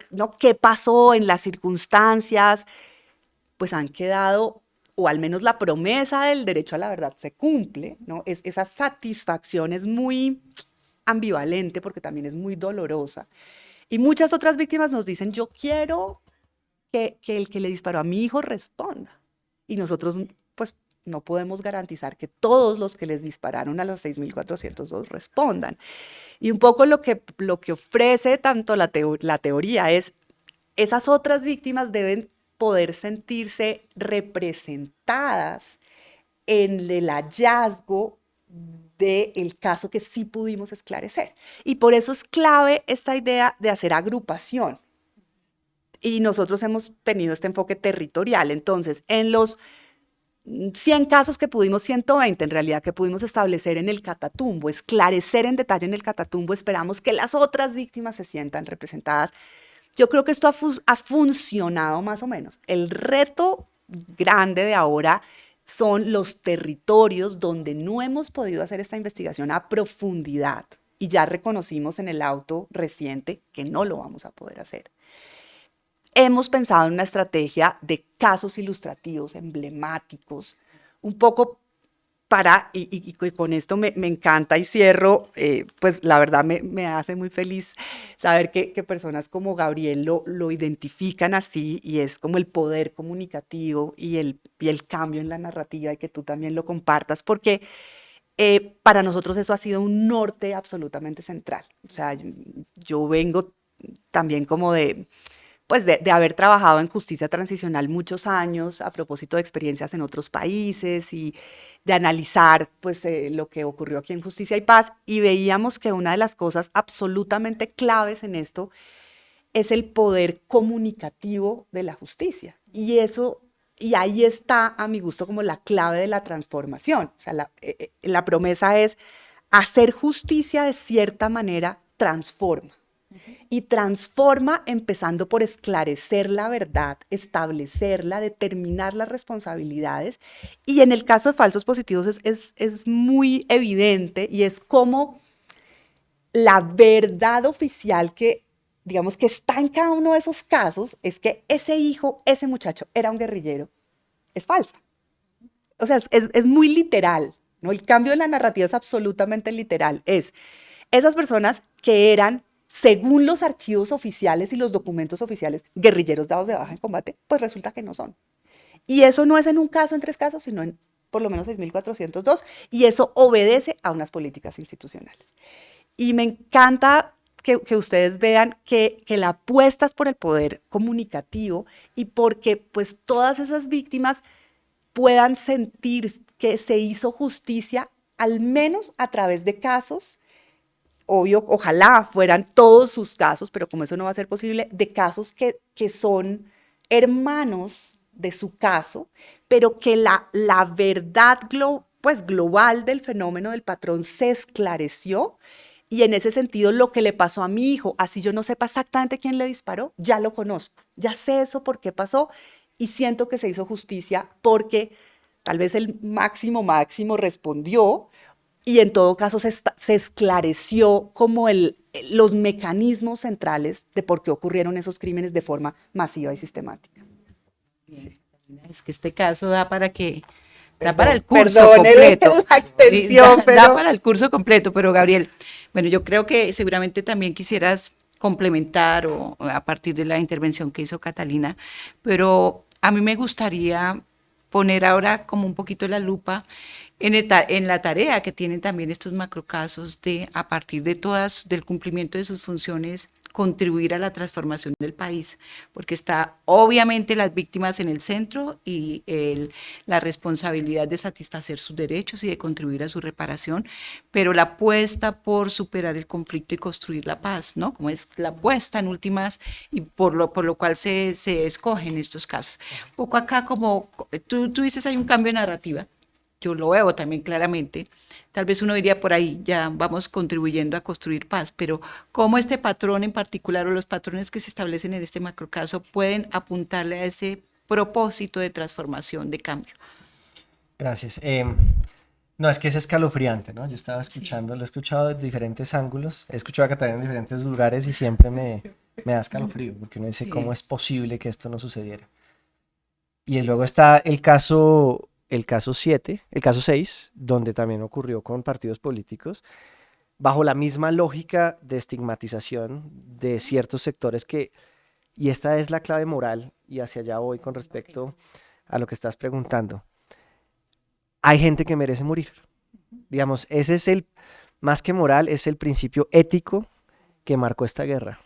D: ¿no? ¿Qué pasó en las circunstancias? Pues han quedado, o al menos la promesa del derecho a la verdad se cumple, ¿no? Esa satisfacción es muy ambivalente porque también es muy dolorosa. Y muchas otras víctimas nos dicen, yo quiero que el que le disparó a mi hijo responda. Y nosotros, pues, no podemos garantizar que todos los que les dispararon a las 6.402 respondan. Y un poco lo que ofrece tanto la teoría es, esas otras víctimas deben poder sentirse representadas en el hallazgo del caso que sí pudimos esclarecer. Y por eso es clave esta idea de hacer agrupación. Y nosotros hemos tenido este enfoque territorial. Entonces, en los 100 casos que pudimos, 120 en realidad, que pudimos establecer en el Catatumbo, esclarecer en detalle en el Catatumbo, esperamos que las otras víctimas se sientan representadas. Yo creo que esto ha funcionado más o menos. El reto grande de ahora son los territorios donde no hemos podido hacer esta investigación a profundidad y ya reconocimos en el auto reciente que no lo vamos a poder hacer. Hemos pensado en una estrategia de casos ilustrativos, emblemáticos, un poco y con esto me encanta y cierro, pues la verdad me hace muy feliz saber que personas como Gabriel lo identifican así, y es como el poder comunicativo y el cambio en la narrativa, y que tú también lo compartas, porque para nosotros eso ha sido un norte absolutamente central. O sea, yo vengo también como de haber trabajado en justicia transicional muchos años a propósito de experiencias en otros países y de analizar lo que ocurrió aquí en Justicia y Paz, y veíamos que una de las cosas absolutamente claves en esto es el poder comunicativo de la justicia. Y ahí está, a mi gusto, como la clave de la transformación. O sea, la promesa es hacer justicia de cierta manera transforma. Y transforma empezando por esclarecer la verdad, establecerla, determinar las responsabilidades. Y en el caso de falsos positivos es muy evidente, y es como la verdad oficial que, digamos, que está en cada uno de esos casos, es que ese hijo, ese muchacho era un guerrillero, es falsa. O sea, es muy literal, ¿no? El cambio de la narrativa es absolutamente literal. Es esas personas que eran, según los archivos oficiales y los documentos oficiales, guerrilleros dados de baja en combate, pues resulta que no son. Y eso no es en un caso, en 3 casos, sino en por lo menos 6.402, y eso obedece a unas políticas institucionales. Y me encanta que ustedes vean que la apuesta es por el poder comunicativo, y porque pues todas esas víctimas puedan sentir que se hizo justicia, al menos a través de casos. Obvio, ojalá fueran todos sus casos, pero como eso no va a ser posible, de casos que son hermanos de su caso, pero que la verdad global del fenómeno del patrón se esclareció. Y en ese sentido, lo que le pasó a mi hijo, así yo no sepa exactamente quién le disparó, ya lo conozco, ya sé eso por qué pasó, y siento que se hizo justicia porque tal vez el máximo respondió, y en todo caso se esclareció como los mecanismos centrales de por qué ocurrieron esos crímenes de forma masiva y sistemática.
A: Sí. Es que este caso da para que Da para el curso
B: Perdone
A: completo.
B: la extensión,
A: Da
B: pero
A: para el curso completo, pero Gabriel, bueno, yo creo que seguramente también quisieras complementar o a partir de la intervención que hizo Catalina, pero a mí me gustaría poner ahora como un poquito la lupa en la tarea que tienen también estos macrocasos de, a partir de todas, del cumplimiento de sus funciones, contribuir a la transformación del país, porque está obviamente las víctimas en el centro y la responsabilidad de satisfacer sus derechos y de contribuir a su reparación, pero la apuesta por superar el conflicto y construir la paz, ¿no? Como es la apuesta en últimas y por lo cual se escogen estos casos. Un poco acá como tú dices hay un cambio de narrativa, yo lo veo también claramente, tal vez uno diría por ahí, ya vamos contribuyendo a construir paz, pero cómo este patrón en particular o los patrones que se establecen en este macrocaso pueden apuntarle a ese propósito de transformación, de cambio.
C: Gracias. No, es que es escalofriante, ¿no? Yo estaba escuchando, lo he escuchado desde diferentes ángulos, he escuchado a Catalina en diferentes lugares y siempre me da escalofrío, porque uno dice,
A: Sí.
C: ¿cómo es posible que esto no sucediera? Y luego está el caso 7, el caso 6, donde también ocurrió con partidos políticos, bajo la misma lógica de estigmatización de ciertos sectores y esta es la clave moral, y hacia allá voy con respecto a lo que estás preguntando. Hay gente que merece morir. Digamos, ese es más que moral, es el principio ético que marcó esta guerra.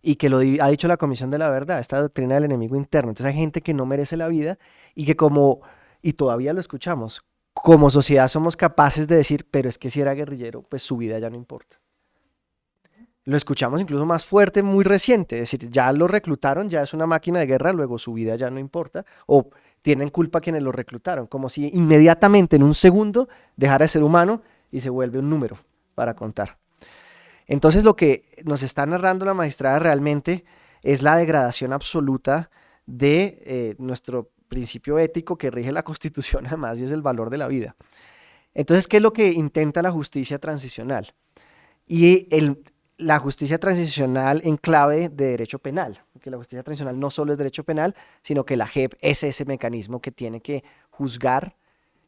C: Y que ha dicho la Comisión de la Verdad, esta doctrina del enemigo interno. Entonces hay gente que no merece la vida y que y todavía lo escuchamos, como sociedad somos capaces de decir, pero es que si era guerrillero, pues su vida ya no importa. Lo escuchamos incluso más fuerte, muy reciente, es decir, ya lo reclutaron, ya es una máquina de guerra, luego su vida ya no importa, o tienen culpa quienes lo reclutaron, como si inmediatamente en un segundo dejara de ser humano y se vuelve un número para contar. Entonces lo que nos está narrando la magistrada realmente es la degradación absoluta de nuestro principio ético que rige la Constitución además y es el valor de la vida. Entonces, ¿qué es lo que intenta la justicia transicional? Y la justicia transicional en clave de derecho penal, porque la justicia transicional no solo es derecho penal, sino que la JEP es ese mecanismo que tiene que juzgar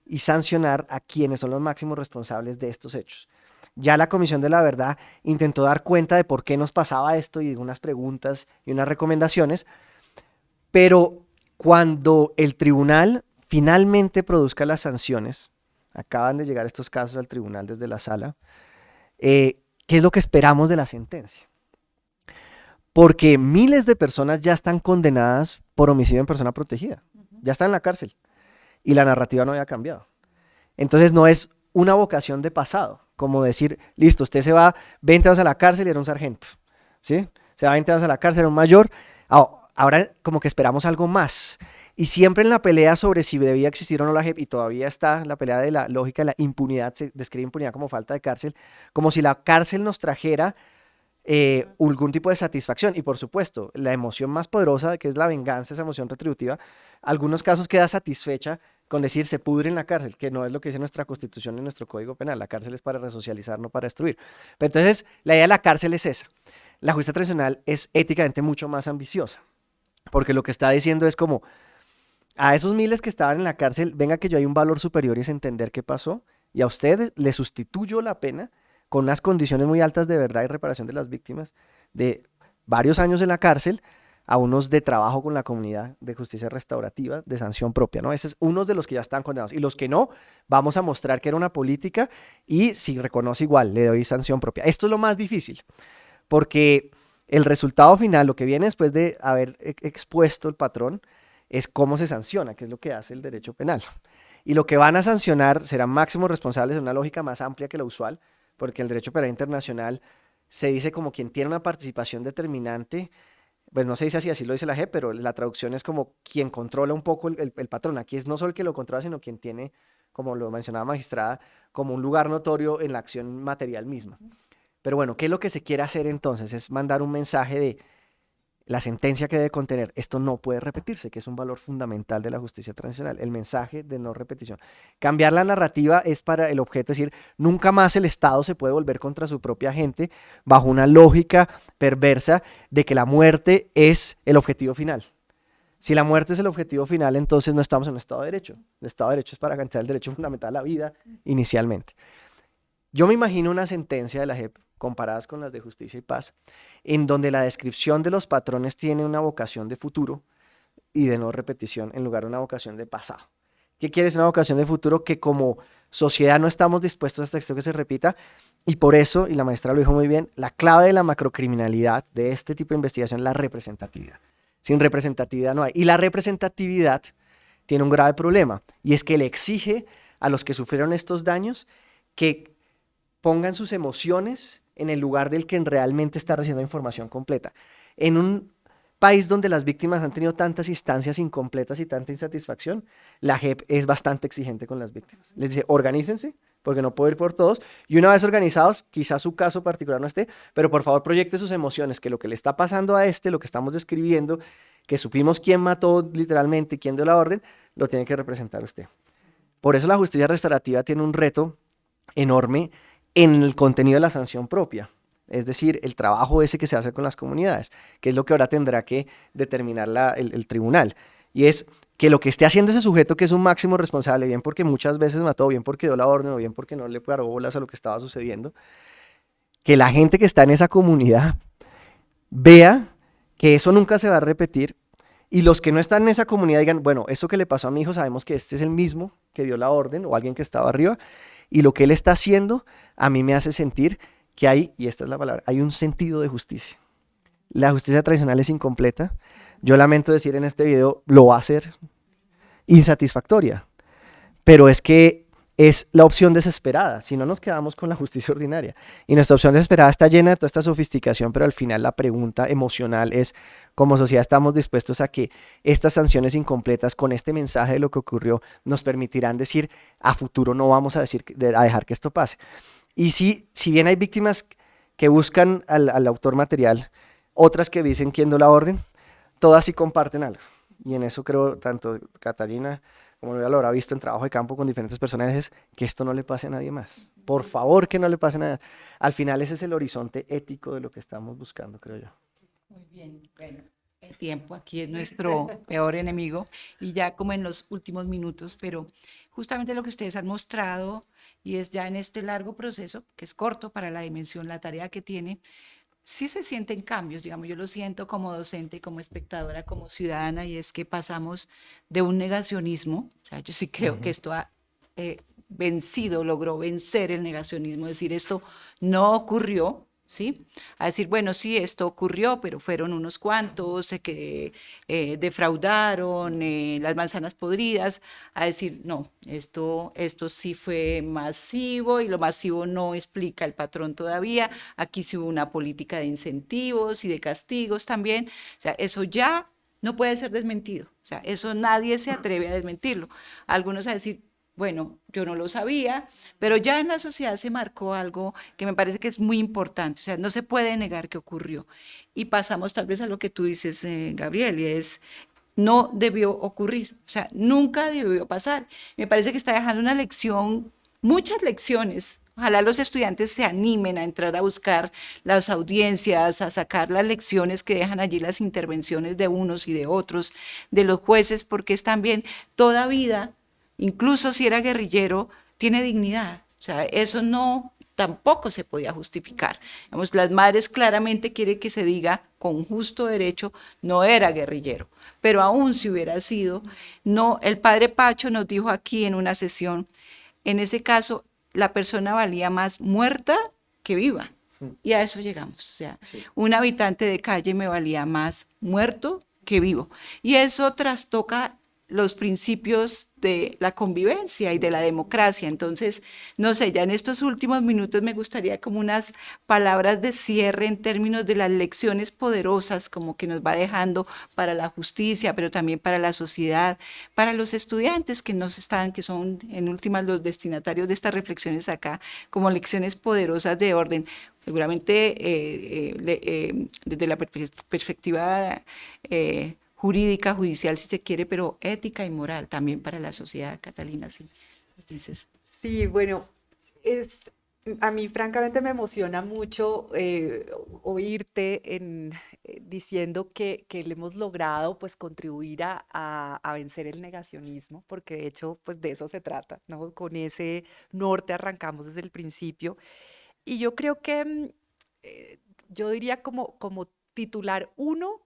C: y sancionar a quienes son los máximos responsables de estos hechos. Ya la Comisión de la Verdad intentó dar cuenta de por qué nos pasaba esto y unas preguntas y unas recomendaciones, pero cuando el tribunal finalmente produzca las sanciones, acaban de llegar estos casos al tribunal desde la sala, ¿qué es lo que esperamos de la sentencia? Porque miles de personas ya están condenadas por homicidio en persona protegida, ya están en la cárcel y la narrativa no había cambiado. Entonces no es una vocación de pasado, como decir, listo, usted se va 20 años a la cárcel y era un sargento, ¿sí? Se va 20 años a la cárcel, era un mayor, ahora como que esperamos algo más. Y siempre en la pelea sobre si debía existir o no la JEP, y todavía está la pelea de la lógica de la impunidad, se describe impunidad como falta de cárcel, como si la cárcel nos trajera algún tipo de satisfacción. Y por supuesto, la emoción más poderosa, que es la venganza, esa emoción retributiva, algunos casos queda satisfecha con decir se pudre en la cárcel, que no es lo que dice nuestra Constitución y nuestro Código Penal. La cárcel es para resocializar, no para destruir. Pero entonces, la idea de la cárcel es esa. La justicia transicional es éticamente mucho más ambiciosa, porque lo que está diciendo es como, a esos miles que estaban en la cárcel, venga que yo hay un valor superior y es entender qué pasó, y a usted le sustituyo la pena con unas condiciones muy altas de verdad y reparación de las víctimas, de varios años en la cárcel, a unos de trabajo con la comunidad de justicia restaurativa, de sanción propia, ¿no? Ese es unos de los que ya están condenados. Y los que no, vamos a mostrar que era una política y si reconoce igual, le doy sanción propia. Esto es lo más difícil, porque el resultado final, lo que viene después de haber expuesto el patrón, es cómo se sanciona, que es lo que hace el derecho penal. Y lo que van a sancionar serán máximos responsables en una lógica más amplia que la usual, porque el derecho penal internacional se dice como quien tiene una participación determinante, pues no se dice así lo dice la JEP, pero la traducción es como quien controla un poco el patrón. Aquí es no solo el que lo controla, sino quien tiene, como lo mencionaba magistrada, como un lugar notorio en la acción material misma. Pero bueno, ¿qué es lo que se quiere hacer entonces? Es mandar un mensaje de la sentencia que debe contener, esto no puede repetirse, que es un valor fundamental de la justicia transicional, el mensaje de no repetición. Cambiar la narrativa es para el objeto, es decir, nunca más el Estado se puede volver contra su propia gente bajo una lógica perversa de que la muerte es el objetivo final. Si la muerte es el objetivo final, entonces no estamos en un Estado de Derecho. El Estado de Derecho es para garantizar el derecho fundamental a la vida inicialmente. Yo me imagino una sentencia de la JEP comparadas con las de Justicia y Paz, en donde la descripción de los patrones tiene una vocación de futuro y de no repetición en lugar de una vocación de pasado. ¿Qué quiere decir una vocación de futuro? Que como sociedad no estamos dispuestos a esto que se repita, y por eso, y la maestra lo dijo muy bien, la clave de la macrocriminalidad de este tipo de investigación es la representatividad. Sin representatividad no hay. Y la representatividad tiene un grave problema, y es que le exige a los que sufrieron estos daños que pongan sus emociones en el lugar del que realmente está recibiendo información completa. En un país donde las víctimas han tenido tantas instancias incompletas y tanta insatisfacción, la JEP es bastante exigente con las víctimas. Les dice, organícense, porque no puedo ir por todos, y una vez organizados, quizás su caso particular no esté, pero por favor proyecte sus emociones, que lo que le está pasando a lo que estamos describiendo, que supimos quién mató literalmente, quién dio la orden, lo tiene que representar usted. Por eso la justicia restaurativa tiene un reto enorme en el contenido de la sanción propia. Es decir, el trabajo ese que se hace con las comunidades, que es lo que ahora tendrá que determinar el tribunal. Y es que lo que esté haciendo ese sujeto, que es un máximo responsable, bien porque muchas veces mató, bien porque dio la orden, o bien porque no le paró bolas a lo que estaba sucediendo, que la gente que está en esa comunidad vea que eso nunca se va a repetir, y los que no están en esa comunidad digan, bueno, eso que le pasó a mi hijo, sabemos que este es el mismo que dio la orden, o alguien que estaba arriba, y lo que él está haciendo a mí me hace sentir que hay, y esta es la palabra, hay un sentido de justicia. La justicia tradicional es incompleta. Yo lamento decir en este video, lo va a ser insatisfactoria, pero es que es la opción desesperada, si no nos quedamos con la justicia ordinaria. Y nuestra opción desesperada está llena de toda esta sofisticación, pero al final la pregunta emocional es, como sociedad estamos dispuestos a que estas sanciones incompletas con este mensaje de lo que ocurrió nos permitirán decir, a futuro no vamos a dejar que esto pase. Y si bien hay víctimas que buscan al autor material, otras que dicen quién dio la orden, todas sí comparten algo. Y en eso creo, tanto Catalina como lo habrá visto en trabajo de campo con diferentes personajes, que esto no le pase a nadie más. Por favor, que no le pase a nadie. Al final ese es el horizonte ético de lo que estamos buscando, creo yo.
A: Muy bien, bueno, el tiempo aquí es nuestro peor enemigo y ya como en los últimos minutos, pero justamente lo que ustedes han mostrado y es ya en este largo proceso, que es corto para la dimensión, la tarea que tiene, sí se sienten cambios, digamos, yo lo siento como docente, como espectadora, como ciudadana, y es que pasamos de un negacionismo, o sea, yo sí creo que esto ha logró vencer el negacionismo, decir esto no ocurrió, ¿sí? A decir, bueno, sí, esto ocurrió, pero fueron unos cuantos que defraudaron, las manzanas podridas, a decir, no, esto sí fue masivo y lo masivo no explica el patrón todavía, aquí sí hubo una política de incentivos y de castigos también, o sea, eso ya no puede ser desmentido, o sea, eso nadie se atreve a desmentirlo. Algunos a decir, bueno, yo no lo sabía, pero ya en la sociedad se marcó algo que me parece que es muy importante, o sea, no se puede negar que ocurrió. Y pasamos tal vez a lo que tú dices, Gabriel, y es, no debió ocurrir, o sea, nunca debió pasar. Me parece que está dejando una lección, muchas lecciones. Ojalá los estudiantes se animen a entrar a buscar las audiencias, a sacar las lecciones que dejan allí las intervenciones de unos y de otros, de los jueces, porque es también toda vida, incluso si era guerrillero, tiene dignidad. O sea, eso no, tampoco se podía justificar. Digamos, las madres claramente quieren que se diga con justo derecho, no era guerrillero. Pero aún si hubiera sido, no, el padre Pacho nos dijo aquí en una sesión, en ese caso, la persona valía más muerta que viva. Y a eso llegamos. O sea, sí, un habitante de calle me valía más muerto que vivo. Y eso trastoca los principios de la convivencia y de la democracia. Entonces, no sé, ya en estos últimos minutos me gustaría como unas palabras de cierre en términos de las lecciones poderosas como que nos va dejando para la justicia, pero también para la sociedad, para los estudiantes que que son en últimas los destinatarios de estas reflexiones acá, como lecciones poderosas de orden. Seguramente desde la perspectiva jurídica, judicial, si se quiere, pero ética y moral también para la sociedad, Catalina, sí. Dices.
B: Sí, bueno, A mí francamente me emociona mucho oírte diciendo que le hemos logrado pues contribuir a vencer el negacionismo, porque de hecho pues de eso se trata, ¿no? Con ese norte arrancamos desde el principio. Y yo creo que yo diría como titular uno,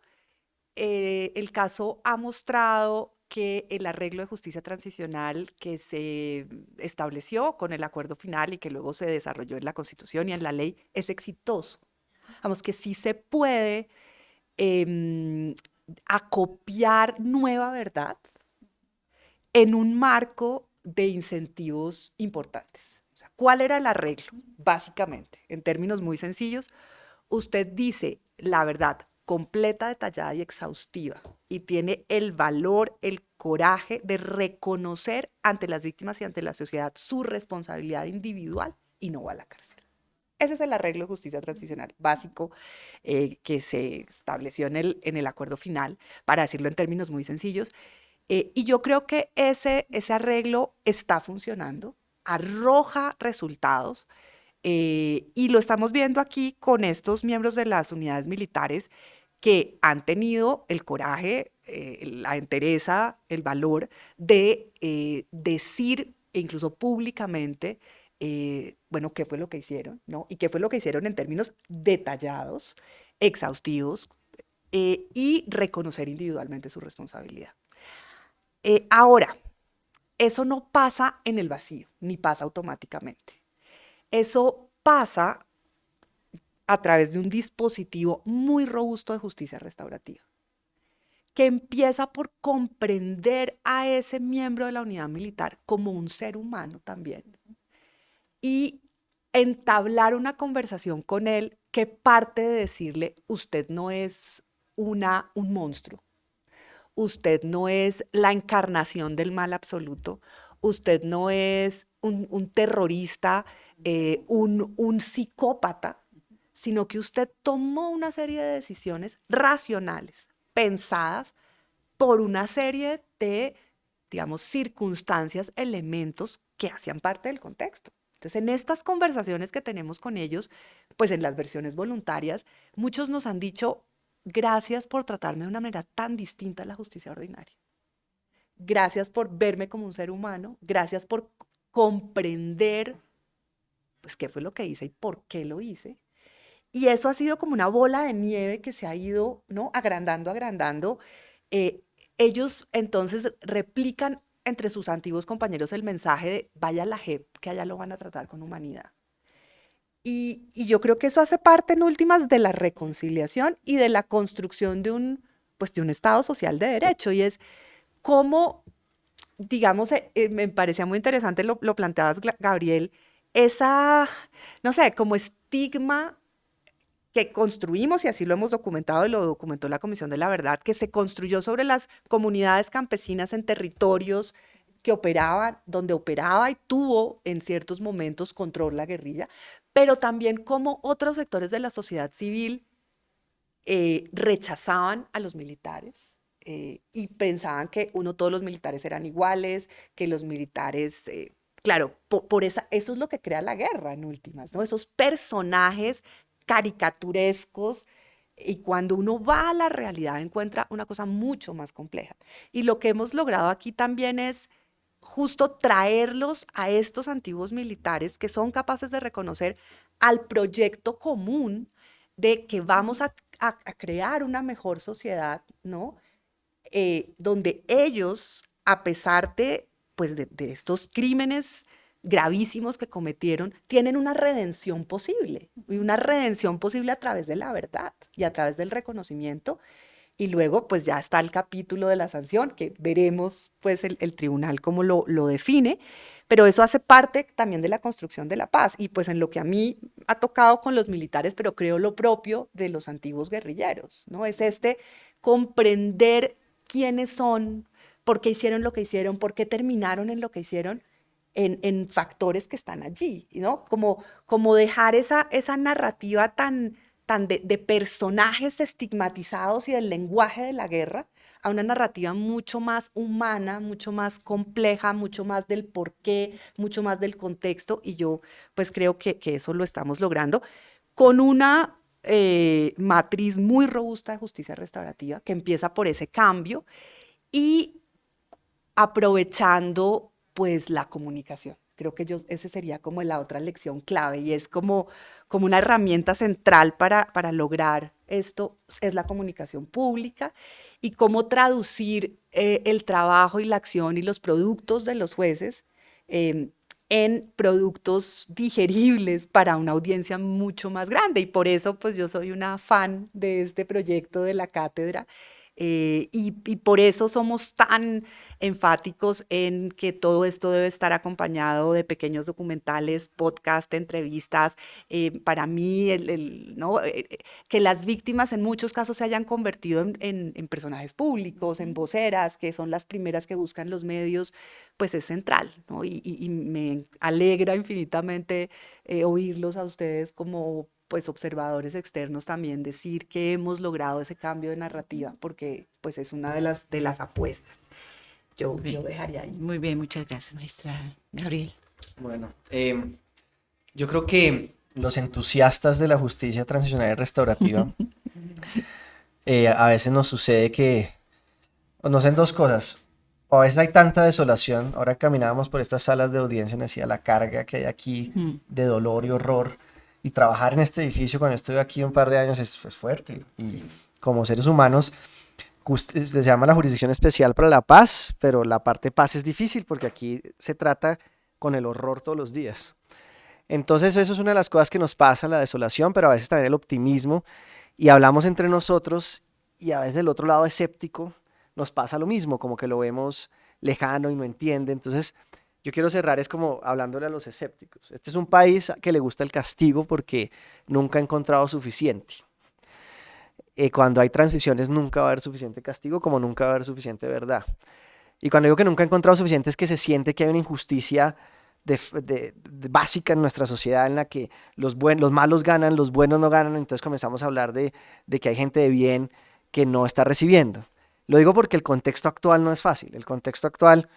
B: el caso ha mostrado que el arreglo de justicia transicional que se estableció con el acuerdo final y que luego se desarrolló en la Constitución y en la ley es exitoso. Vamos, que sí se puede acopiar nueva verdad en un marco de incentivos importantes. O sea, ¿cuál era el arreglo? Básicamente, en términos muy sencillos, usted dice la verdad completa, detallada y exhaustiva y tiene el valor, el coraje de reconocer ante las víctimas y ante la sociedad su responsabilidad individual y no va a la cárcel. Ese es el arreglo de justicia transicional básico que se estableció en el acuerdo final, para decirlo en términos muy sencillos. Y yo creo que ese arreglo está funcionando, arroja resultados. Y lo estamos viendo aquí con estos miembros de las unidades militares que han tenido el coraje, la entereza, el valor de decir, e incluso públicamente, bueno, qué fue lo que hicieron, ¿no? Y qué fue lo que hicieron en términos detallados, exhaustivos, y reconocer individualmente su responsabilidad. Ahora, eso no pasa en el vacío, ni pasa automáticamente. Eso pasa a través de un dispositivo muy robusto de justicia restaurativa, que empieza por comprender a ese miembro de la unidad militar como un ser humano también y entablar una conversación con él que parte de decirle, usted no es un monstruo, usted no es la encarnación del mal absoluto, usted no es un terrorista, un psicópata, sino que usted tomó una serie de decisiones racionales, pensadas por una serie de, digamos, circunstancias, elementos que hacían parte del contexto. Entonces, en estas conversaciones que tenemos con ellos, pues en las versiones voluntarias, muchos nos han dicho, gracias por tratarme de una manera tan distinta a la justicia ordinaria. Gracias por verme como un ser humano, gracias por comprender pues qué fue lo que hice y por qué lo hice. Y eso ha sido como una bola de nieve que se ha ido, ¿no? Agrandando, agrandando. Ellos entonces replican entre sus antiguos compañeros el mensaje de vaya a la JEP, que allá lo van a tratar con humanidad. Y yo creo que eso hace parte en últimas de la reconciliación y de la construcción de un Estado social de derecho. Y es cómo, digamos, me parecía muy interesante, lo planteabas, Gabriel, esa, no sé, como estigma que construimos, y así lo hemos documentado y lo documentó la Comisión de la Verdad, que se construyó sobre las comunidades campesinas en territorios que operaban, donde operaba y tuvo en ciertos momentos control la guerrilla, pero también como otros sectores de la sociedad civil rechazaban a los militares y pensaban que todos los militares eran iguales, que los militares, claro, eso es lo que crea la guerra en últimas, ¿no? Esos personajes caricaturescos, y cuando uno va a la realidad encuentra una cosa mucho más compleja. Y lo que hemos logrado aquí también es justo traerlos a estos antiguos militares que son capaces de reconocer al proyecto común de que vamos a crear una mejor sociedad, ¿no? Donde ellos, a pesar de, pues de estos crímenes gravísimos que cometieron, tienen una redención posible, y una redención posible a través de la verdad y a través del reconocimiento. Y luego, pues ya está el capítulo de la sanción, que veremos, pues, el tribunal cómo lo define, pero eso hace parte también de la construcción de la paz, y pues en lo que a mí ha tocado con los militares, pero creo lo propio de los antiguos guerrilleros, ¿no? Es comprender quiénes son, por qué hicieron lo que hicieron, por qué terminaron en lo que hicieron, en factores que están allí, ¿no? Como dejar esa narrativa tan de personajes estigmatizados y del lenguaje de la guerra
D: a una narrativa mucho más humana, mucho más compleja, mucho más del porqué, mucho más del contexto, y yo pues creo que eso lo estamos logrando con una matriz muy robusta de justicia restaurativa que empieza por ese cambio y aprovechando pues la comunicación. Creo que ese sería como la otra lección clave y es como una herramienta central para lograr esto, es la comunicación pública y cómo traducir el trabajo y la acción y los productos de los jueces en productos digeribles para una audiencia mucho más grande. Y por eso pues yo soy una fan de este proyecto de la cátedra. Y por eso somos tan enfáticos en que todo esto debe estar acompañado de pequeños documentales, podcast, entrevistas. Para mí, ¿no? Que las víctimas en muchos casos se hayan convertido en personajes públicos, en voceras, que son las primeras que buscan los medios, pues es central, ¿no? Y me alegra infinitamente oírlos a ustedes como pues observadores externos también decir que hemos logrado ese cambio de narrativa porque pues es una de las apuestas. Yo dejaría ahí.
A: Muy bien, muchas gracias, maestra Gabriel.
C: Bueno, yo creo que los entusiastas de la justicia transicional y restaurativa a veces nos sucede que nos hacen dos cosas. O a veces hay tanta desolación. Ahora caminábamos por estas salas de audiencia y nos decía la carga que hay aquí de dolor y horror. Y trabajar en este edificio cuando estuve aquí un par de años es fuerte. Y como seres humanos, se llama la Jurisdicción Especial para la Paz, pero la parte paz es difícil porque aquí se trata con el horror todos los días. Entonces eso es una de las cosas que nos pasa, la desolación, pero a veces también el optimismo. Y hablamos entre nosotros y a veces del otro lado escéptico nos pasa lo mismo, como que lo vemos lejano y no entiende. Entonces yo quiero cerrar es como hablándole a los escépticos. Este es un país que le gusta el castigo porque nunca ha encontrado suficiente. Cuando hay transiciones nunca va a haber suficiente castigo como nunca va a haber suficiente verdad. Y cuando digo que nunca ha encontrado suficiente es que se siente que hay una injusticia básica en nuestra sociedad en la que los malos ganan, los buenos no ganan, entonces comenzamos a hablar de que hay gente de bien que no está recibiendo. Lo digo porque el contexto actual no es fácil. El contexto actual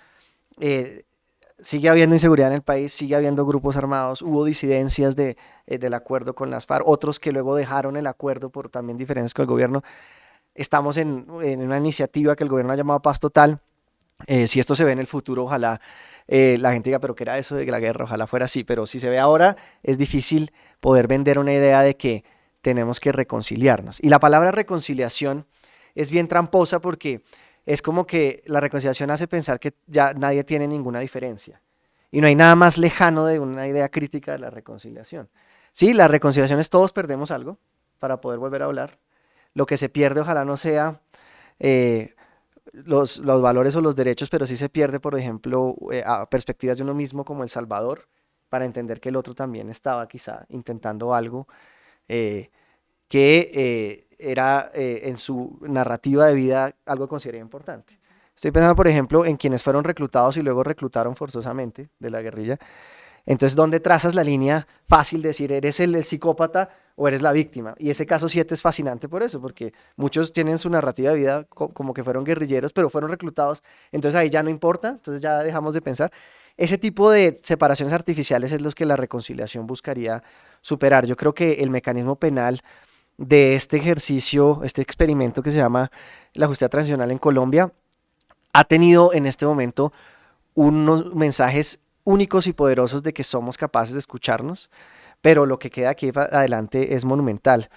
C: sigue habiendo inseguridad en el país, sigue habiendo grupos armados, hubo disidencias del acuerdo con las FARC, otros que luego dejaron el acuerdo por también diferencias con el gobierno. Estamos en una iniciativa que el gobierno ha llamado Paz Total. Si esto se ve en el futuro, ojalá la gente diga, pero ¿qué era eso de la guerra? Ojalá fuera así, pero si se ve ahora, es difícil poder vender una idea de que tenemos que reconciliarnos. Y la palabra reconciliación es bien tramposa porque es como que la reconciliación hace pensar que ya nadie tiene ninguna diferencia. Y no hay nada más lejano de una idea crítica de la reconciliación. Sí, la reconciliación es todos perdemos algo para poder volver a hablar. Lo que se pierde ojalá no sea los valores o los derechos, pero sí se pierde, por ejemplo, a perspectivas de uno mismo como El Salvador, para entender que el otro también estaba quizá intentando algo que era en su narrativa de vida algo considerado importante. Estoy pensando, por ejemplo, en quienes fueron reclutados y luego reclutaron forzosamente de la guerrilla. Entonces, ¿dónde trazas la línea fácil de decir, eres el psicópata o eres la víctima? Y ese caso 7 es fascinante por eso, porque muchos tienen su narrativa de vida como que fueron guerrilleros, pero fueron reclutados, entonces ahí ya no importa, entonces ya dejamos de pensar. Ese tipo de separaciones artificiales es los que la reconciliación buscaría superar. Yo creo que el mecanismo penal de este ejercicio, este experimento que se llama la justicia transicional en Colombia, ha tenido en este momento unos mensajes únicos y poderosos de que somos capaces de escucharnos, pero lo que queda aquí adelante es monumental.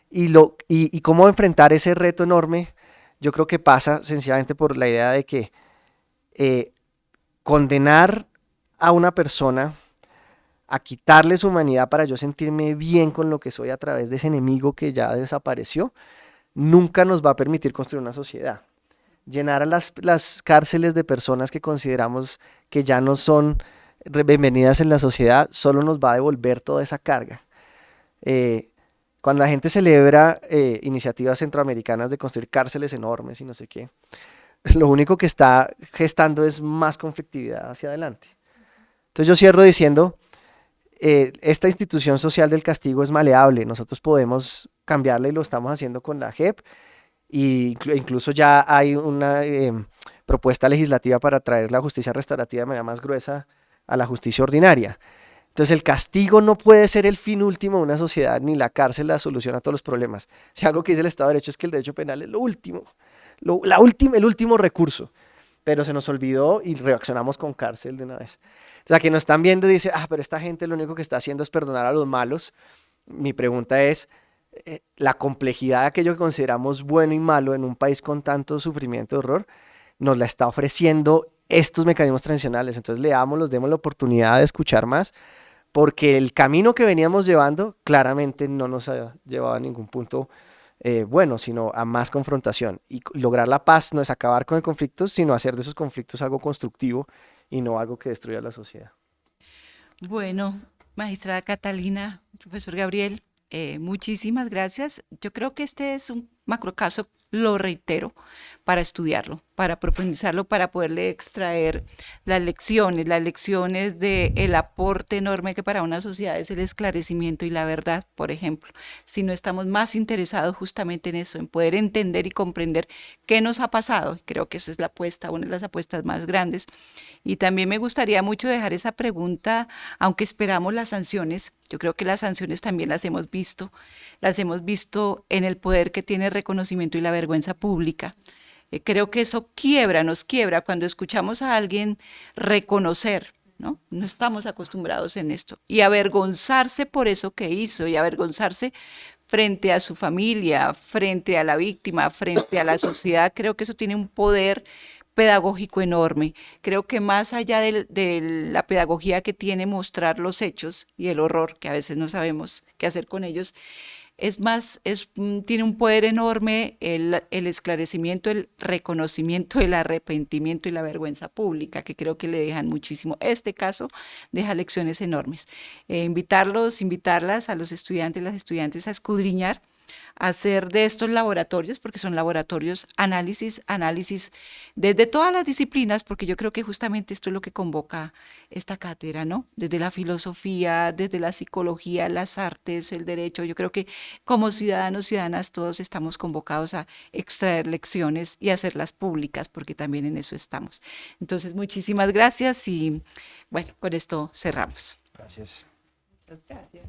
C: Y cómo enfrentar ese reto enorme, yo creo que pasa sencillamente por la idea de que condenar a una persona a quitarle su humanidad para yo sentirme bien con lo que soy a través de ese enemigo que ya desapareció, nunca nos va a permitir construir una sociedad. Llenar a las cárceles de personas que consideramos que ya no son bienvenidas en la sociedad solo nos va a devolver toda esa carga. Cuando la gente celebra iniciativas centroamericanas de construir cárceles enormes y no sé qué, lo único que está gestando es más conflictividad hacia adelante. Entonces yo cierro diciendo, esta institución social del castigo es maleable, nosotros podemos cambiarla y lo estamos haciendo con la JEP incluso ya hay una propuesta legislativa para traer la justicia restaurativa de manera más gruesa a la justicia ordinaria. Entonces el castigo no puede ser el fin último de una sociedad, ni la cárcel la solución a todos los problemas. Si algo que dice el Estado de Derecho es que el derecho penal es lo último, el último recurso, pero se nos olvidó y reaccionamos con cárcel de una vez. O sea, que nos están viendo y dice, pero esta gente lo único que está haciendo es perdonar a los malos. Mi pregunta es, la complejidad de aquello que consideramos bueno y malo en un país con tanto sufrimiento y horror, nos la está ofreciendo estos mecanismos transicionales. Entonces leámoslos, demos la oportunidad de escuchar más, porque el camino que veníamos llevando claramente no nos ha llevado a ningún punto bueno, sino a más confrontación. Y lograr la paz no es acabar con el conflicto, sino hacer de esos conflictos algo constructivo y no algo que destruya la sociedad.
A: Bueno, magistrada Catalina, profesor Gabriel, muchísimas gracias. Yo creo que este es un macrocaso, lo reitero, para estudiarlo, para profundizarlo, para poderle extraer las lecciones del aporte enorme que para una sociedad es el esclarecimiento y la verdad, por ejemplo. Si no estamos más interesados justamente en eso, en poder entender y comprender qué nos ha pasado, creo que eso es la apuesta, una de las apuestas más grandes. Y también me gustaría mucho dejar esa pregunta, aunque esperamos las sanciones, yo creo que las sanciones también las hemos visto en el poder que tiene el reconocimiento y la vergüenza pública. Creo que eso nos quiebra cuando escuchamos a alguien reconocer, ¿no? No estamos acostumbrados en esto. Y avergonzarse por eso que hizo, y avergonzarse frente a su familia, frente a la víctima, frente a la sociedad, creo que eso tiene un poder pedagógico enorme. Creo que más allá de la pedagogía que tiene mostrar los hechos y el horror, que a veces no sabemos qué hacer con ellos, tiene un poder enorme el esclarecimiento, el reconocimiento, el arrepentimiento y la vergüenza pública, que creo que le dejan muchísimo. Este caso deja lecciones enormes. Invitarlas a los estudiantes, las estudiantes a escudriñar, a hacer de estos laboratorios, porque son laboratorios, análisis desde todas las disciplinas, porque yo creo que justamente esto es lo que convoca esta cátedra, ¿no? Desde la filosofía, desde la psicología, las artes, el derecho. Yo creo que como ciudadanos, ciudadanas, todos estamos convocados a extraer lecciones y hacerlas públicas, porque también en eso estamos. Entonces, muchísimas gracias y bueno, con esto cerramos.
C: Gracias.
B: Muchas gracias.